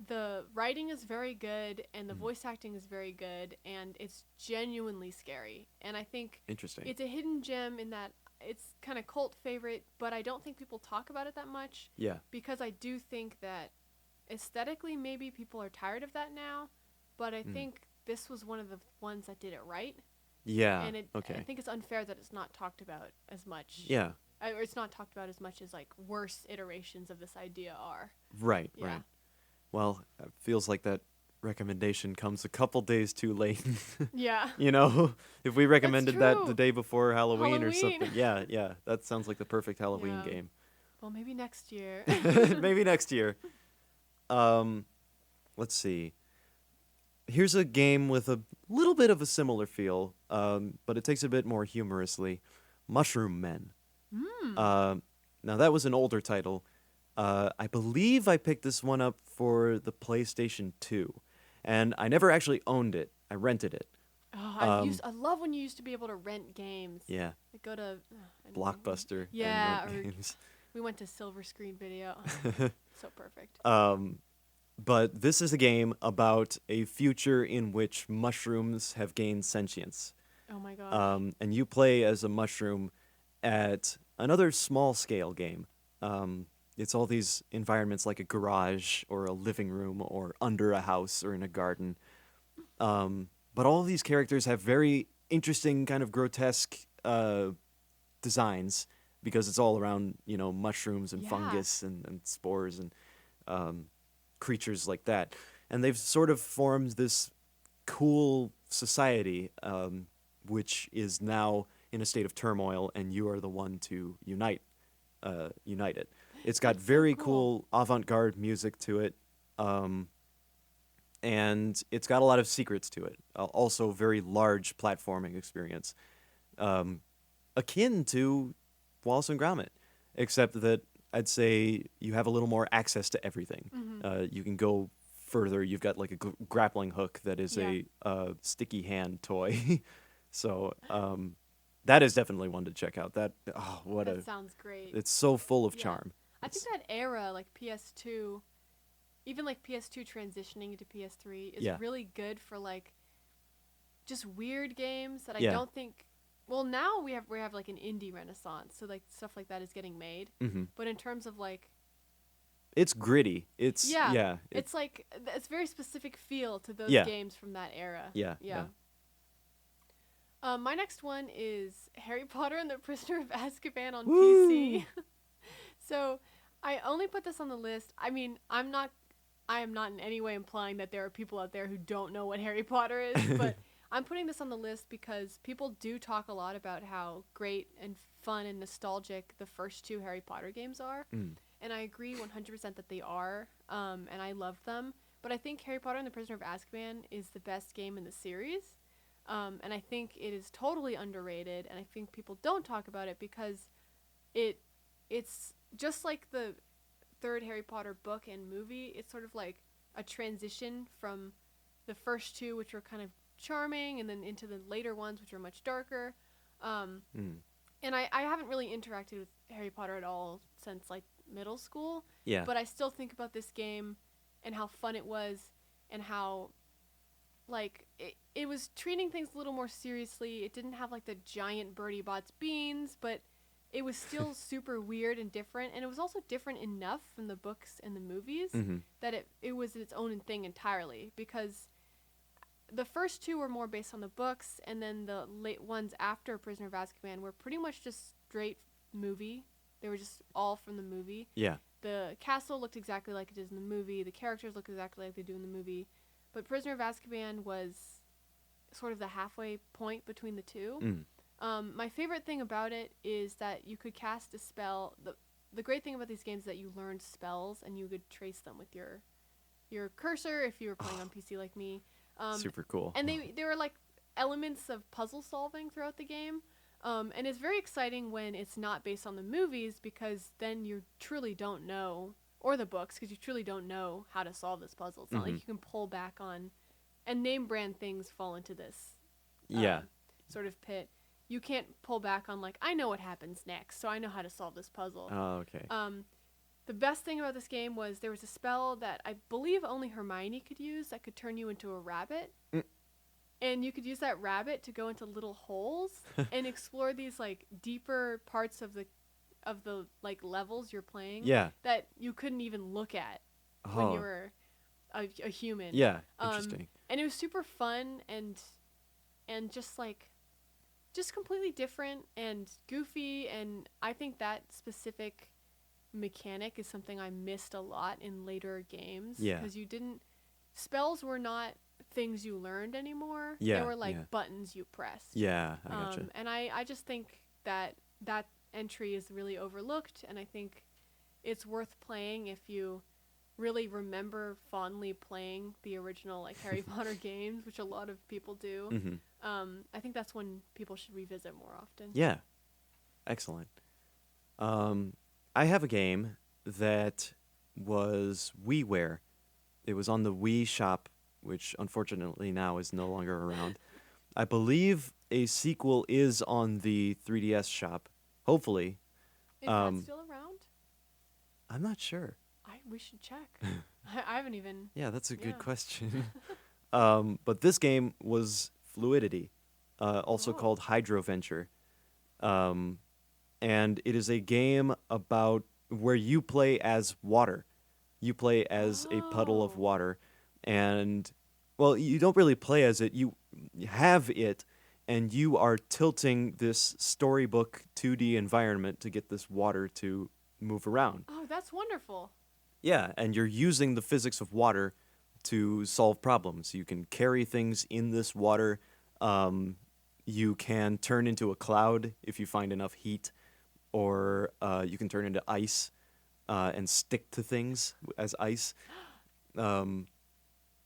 the writing is very good and the voice acting is very good, and it's genuinely scary. And I think Interesting. it's a hidden gem in that it's kind of cult favorite, but I don't think people talk about it that much Yeah. because I do think that aesthetically maybe people are tired of that now, but I think this was one of the ones that did it right. Yeah. And okay. I think it's unfair that it's not talked about as much. Yeah. Or it's not talked about as much as like worse iterations of this idea are. Right. Yeah. Right. Well, it feels like that recommendation comes a couple days too late. Yeah. You know, if we recommended that true. the day before Halloween or Halloween. something. Yeah, yeah. That sounds like the perfect Halloween Yeah. game. Well, maybe next year. Maybe next year. Let's see. Here's a game with a little bit of a similar feel, but it takes it a bit more humorously. Mushroom Men. Now, that was an older title. I believe I picked this one up for the PlayStation 2. And I never actually owned it. I rented it. Oh, I love when you used to be able to rent games. Yeah, Like go to Blockbuster and yeah, rent or games. we went to Silver Screen Video. So perfect. But this is a game about a future in which mushrooms have gained sentience. Oh my gosh. And you play as a mushroom at another small scale game. It's all these environments like a garage or a living room or under a house or in a garden. But all of these characters have very interesting, kind of grotesque designs because it's all around, mushrooms and Yeah. fungus and spores and creatures like that. And they've sort of formed this cool society, which is now in a state of turmoil, and you are the one to unite it. It's got That's so very cool. cool avant-garde music to it, and it's got a lot of secrets to it. Also, very large platforming experience, akin to Wallace and Gromit, except that I'd say you have a little more access to everything. You can go further. You've got like a grappling hook that is Yeah. a sticky hand toy. So that is definitely one to check out. That sounds great. It's so full of Yeah. charm. I think that era, like PS2, even like PS2 transitioning into PS3 is Yeah. really good for like just weird games that I Yeah. don't think. Well, now we have like an indie renaissance, so like stuff like that is getting made. Hmm. But in terms of like, It's gritty. yeah, Yeah. it's like it's very specific feel to those Yeah. games from that era. Yeah. Yeah. My next one is Harry Potter and the Prisoner of Azkaban on Woo! PC. So I only put this on the list. I mean, I am not in any way implying that there are people out there who don't know what Harry Potter is, but I'm putting this on the list because people do talk a lot about how great and fun and nostalgic the first two Harry Potter games are. Mm. And I agree 100% that they are, and I love them. But I think Harry Potter and the Prisoner of Azkaban is the best game in the series. And I think it is totally underrated, and I think people don't talk about it because it's just like the third Harry Potter book and movie. It's sort of like a transition from the first two, which were kind of charming, and then into the later ones, which are much darker. Mm. And I haven't really interacted with Harry Potter at all since like middle school, Yeah. but I still think about this game and how fun it was and how like it was treating things a little more seriously. It didn't have like the giant Bertie Bott's beans, but it was still super weird and different, and it was also different enough from the books and the movies Hmm. that it was its own thing entirely, because the first two were more based on the books, and then the late ones after Prisoner of Azkaban were pretty much just straight movie. They were just all from the movie. Yeah. The castle looked exactly like it is in the movie. The characters look exactly like they do in the movie. But Prisoner of Azkaban was sort of the halfway point between the two. Mm. My favorite thing about it is that you could cast a spell. The great thing about these games is that you learned spells and you could trace them with your cursor if you were playing on PC like me. Super cool. And they were like elements of puzzle solving throughout the game. And it's very exciting when it's not based on the movies, because then you truly don't know, or the books, because you truly don't know how to solve this puzzle. It's not like you can pull back on, and name brand things fall into this Yeah. sort of pit. You can't pull back on like, I know what happens next, so I know how to solve this puzzle. Oh, okay. The best thing about this game was there was a spell that I believe only Hermione could use that could turn you into a rabbit. Mm. And you could use that rabbit to go into little holes and explore these like deeper parts of the like levels you're playing Yeah. that you couldn't even look at when Oh. you were a human. Yeah. Interesting. And it was super fun and just completely different and goofy, and I think that specific mechanic is something I missed a lot in later games. Yeah. Because spells were not things you learned anymore. Yeah, They were like yeah. buttons you pressed. Yeah. I gotcha. And I just think that entry is really overlooked, and I think it's worth playing if you really remember fondly playing the original like Harry Potter games, which a lot of people do. Hmm. I think that's when people should revisit more often. Yeah. Excellent. I have a game that was WiiWare. It was on the Wii shop, which unfortunately now is no longer around. I believe a sequel is on the 3DS shop. Hopefully. Is that Um, still around? I'm not sure. We should check. I haven't even. Yeah, that's a good Yeah. question. But this game was Fluidity, also Oh. called Hydroventure. Um, and it is a game about where you play as water. You play as a puddle of Oh. water. And, well, you don't really play as it. You have it, and you are tilting this storybook 2D environment to get this water to move around. Oh, that's wonderful. Yeah, and you're using the physics of water to solve problems. You can carry things in this water. Um, you can turn into a cloud if you find enough heat, or you can turn into ice and stick to things as ice. Um,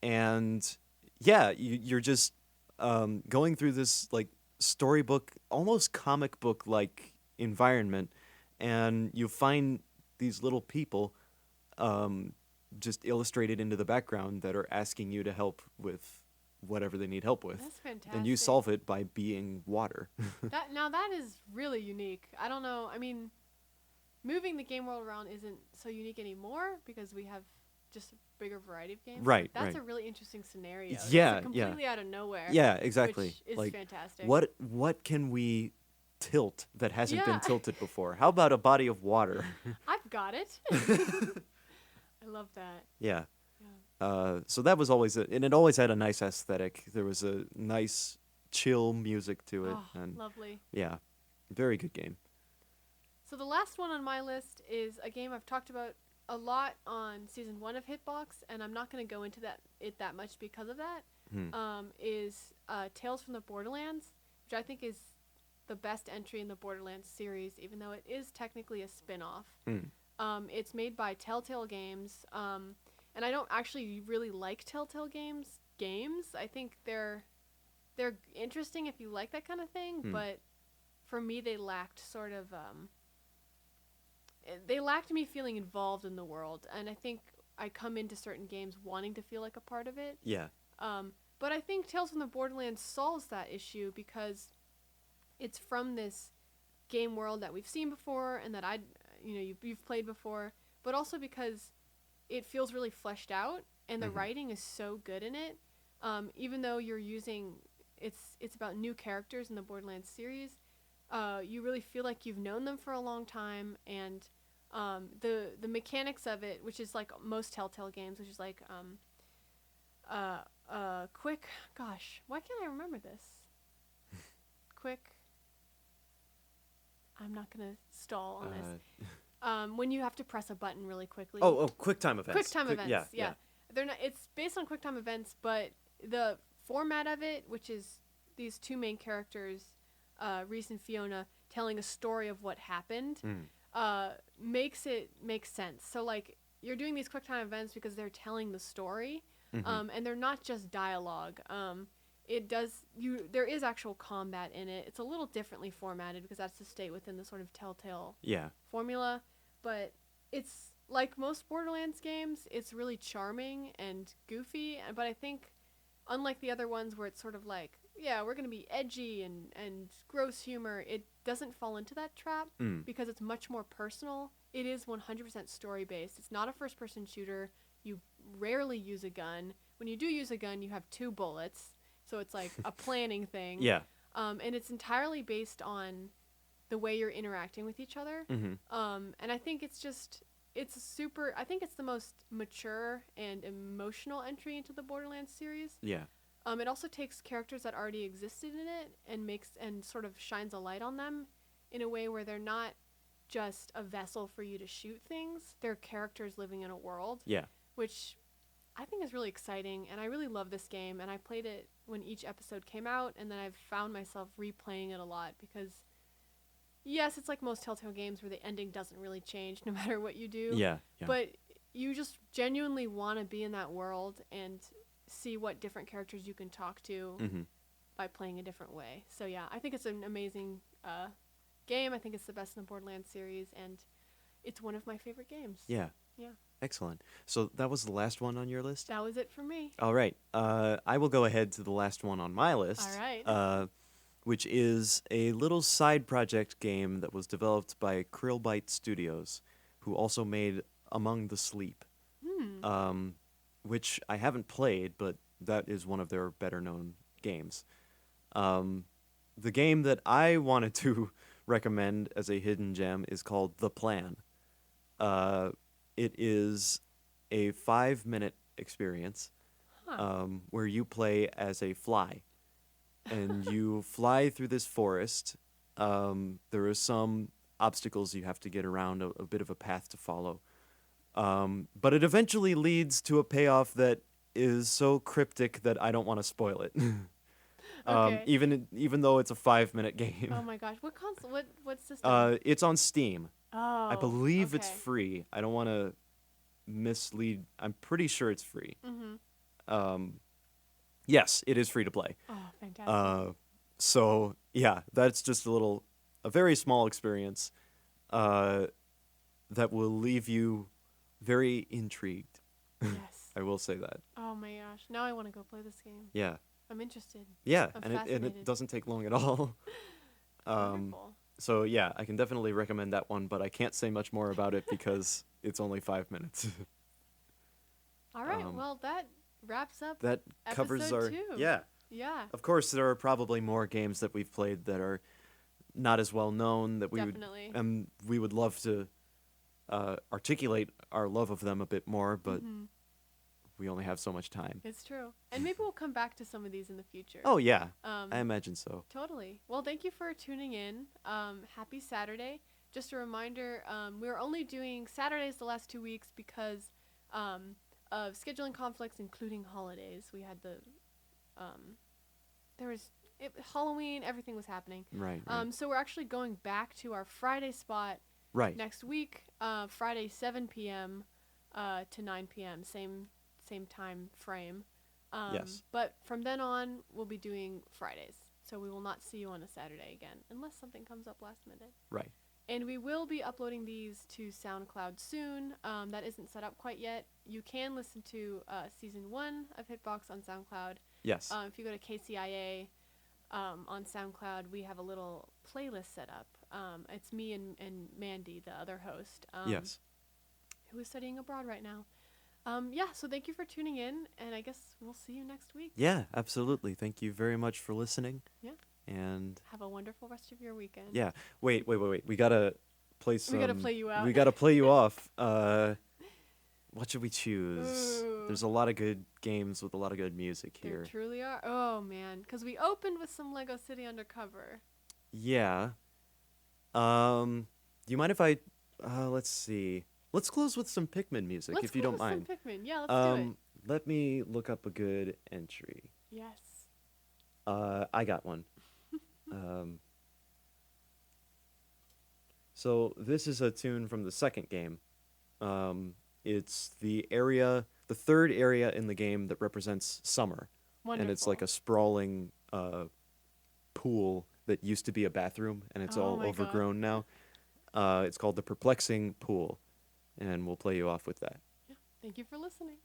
and yeah, you're just going through this like storybook, almost comic book like environment, and you find these little people um, just illustrated into the background that are asking you to help with whatever they need help with. That's fantastic. And you solve it by being water. That is really unique. I don't know. I mean, moving the game world around isn't so unique anymore because we have just a bigger variety of games. Right, That's right. a really interesting scenario. It's Yeah, like completely out of nowhere. Yeah, exactly. Which is like fantastic. what can we tilt that hasn't been Yeah. tilted before? How about a body of water? I've got it. I love that. Yeah. Yeah. So that was always and it always had a nice aesthetic. There was a nice chill music to it, Oh, and lovely. yeah, very good game. So the last one on my list is a game I've talked about a lot on season 1 of Hitbox, and I'm not going to go into that much because of that. Hmm. Is Tales from the Borderlands, which I think is the best entry in the Borderlands series, even though it is technically a spin-off. It's made by Telltale Games, and I don't actually really like Telltale Games. I think they're interesting if you like that kind of thing, but for me they lacked sort of they lacked me feeling involved in the world, and I think I come into certain games wanting to feel like a part of it. Yeah. But I think Tales from the Borderlands solves that issue because it's from this game world that we've seen before and that you've played before, but also because it feels really fleshed out and the writing is so good in it. Even though you're using it's about new characters in the Borderlands series, you really feel like you've known them for a long time, and the mechanics of it, which is like most Telltale games, which is like quick. Gosh, why can't I remember this? Quick. I'm not gonna stall on this. When you have to press a button really quickly. Oh, QuickTime events. QuickTime events. Yeah. They're not. It's based on QuickTime events, but the format of it, which is these two main characters, Reese and Fiona, telling a story of what happened, makes it make sense. So like you're doing these QuickTime events because they're telling the story, and they're not just dialogue. There is actual combat in it. It's a little differently formatted because that's to stay within the sort of Telltale formula, but it's like most Borderlands games, it's really charming and goofy, but I think unlike the other ones where it's sort of like, yeah, we're going to be edgy and gross humor, it doesn't fall into that trap because it's much more personal. It is 100% story-based. It's not a first-person shooter. You rarely use a gun. When you do use a gun, you have 2 bullets. So it's like a planning thing. Yeah. And it's entirely based on the way you're interacting with each other. And I think I think it's the most mature and emotional entry into the Borderlands series. Yeah. It also takes characters that already existed in it and sort of shines a light on them in a way where they're not just a vessel for you to shoot things. They're characters living in a world. Yeah. Which I think is really exciting, and I really love this game, and I played it when each episode came out, and then I've found myself replaying it a lot because, yes, it's like most Telltale games where the ending doesn't really change no matter what you do. Yeah. But you just genuinely want to be in that world and see what different characters you can talk to by playing a different way. So yeah, I think it's an amazing game. I think it's the best in the Borderlands series, and it's one of my favorite games. Yeah. Yeah. Excellent. So that was the last one on your list? That was it for me. All right. I will go ahead to the last one on my All list, right. which is a little side project game that was developed by Krillbyte Studios, who also made Among the Sleep, Hmm. um, which I haven't played, but that is one of their better known games. Um, the game that I wanted to recommend as a hidden gem is called The Plan. Uh, it is a 5 minute experience Huh. where you play as a fly and you fly through this forest. There are some obstacles you have to get around, a bit of a path to follow. But it eventually leads to a payoff that is so cryptic that I don't want to spoil it. Okay. Even though it's a 5 minute Oh game. my gosh. What console? What system? It's on Steam. I Oh. believe it's Okay. free. I don't want to mislead. I'm pretty sure it's free. Mhm. Um, yes, it is free to play. Oh, fantastic. Uh, so yeah, that's just a very small experience uh, that will leave you very intrigued. Yes. I will say that. Oh my gosh. Now I want to go play this game. Yeah, I'm interested. yeah, I'm and it fascinated. doesn't take long at all. Um, Wonderful. so yeah, I can definitely recommend that one, but I can't say much more about it because it's only 5 minutes. All right. um, Well, that wraps up that covers episode our 2. yeah. Yeah. Of course, there are probably more games that we've played that are not as well known that Definitely. we would love to articulate our love of them a bit more, but Mhm. we only have so much time. It's true. And maybe we'll come back to some of these in the future. Oh yeah, Um, I imagine so. Totally. Well, thank you for tuning in. Happy Saturday. Just a reminder, we're only doing Saturdays the last 2 weeks because um, of scheduling conflicts, including holidays. We had um, there was Halloween, everything was happening. Right, right, So we're actually going back to our Friday spot right. next week, Friday 7 p.m. To 9 p.m. Same time frame. Yes, But from then on, we'll be doing Fridays. So we will not see you on a Saturday again, unless something comes up last minute. right. And we will be uploading these to SoundCloud soon. That isn't set up quite yet. You can listen to season 1 of Hitbox on SoundCloud. Yes, If you go to KCIA on SoundCloud, we have a little playlist set up. It's me and Mandy, the other host, yes. who is studying abroad right now. So thank you for tuning in, and I guess we'll see you next week. Yeah, absolutely. Thank you very much for listening. Yeah. And Have a wonderful rest of your weekend. yeah, wait. We gotta play some. We gotta play you out. We gotta play you off. What should we choose? Ooh. There's a lot of good games with a lot of good music There here. truly are. Oh, man. Because we opened with some Lego City Undercover. Yeah. Do you mind if I? Let's see. Let's close with some Pikmin music, Let's if you go don't with mind. some Pikmin. Yeah, let's do it. Let me look up a good entry. Yes. I got one. So this is a tune from the second game. It's the third area in the game that represents summer, Wonderful. and it's like a sprawling pool that used to be a bathroom, and it's Oh all my God. overgrown now. It's called the Perplexing Pool, and we'll play you off with that. Yeah. Thank you for listening.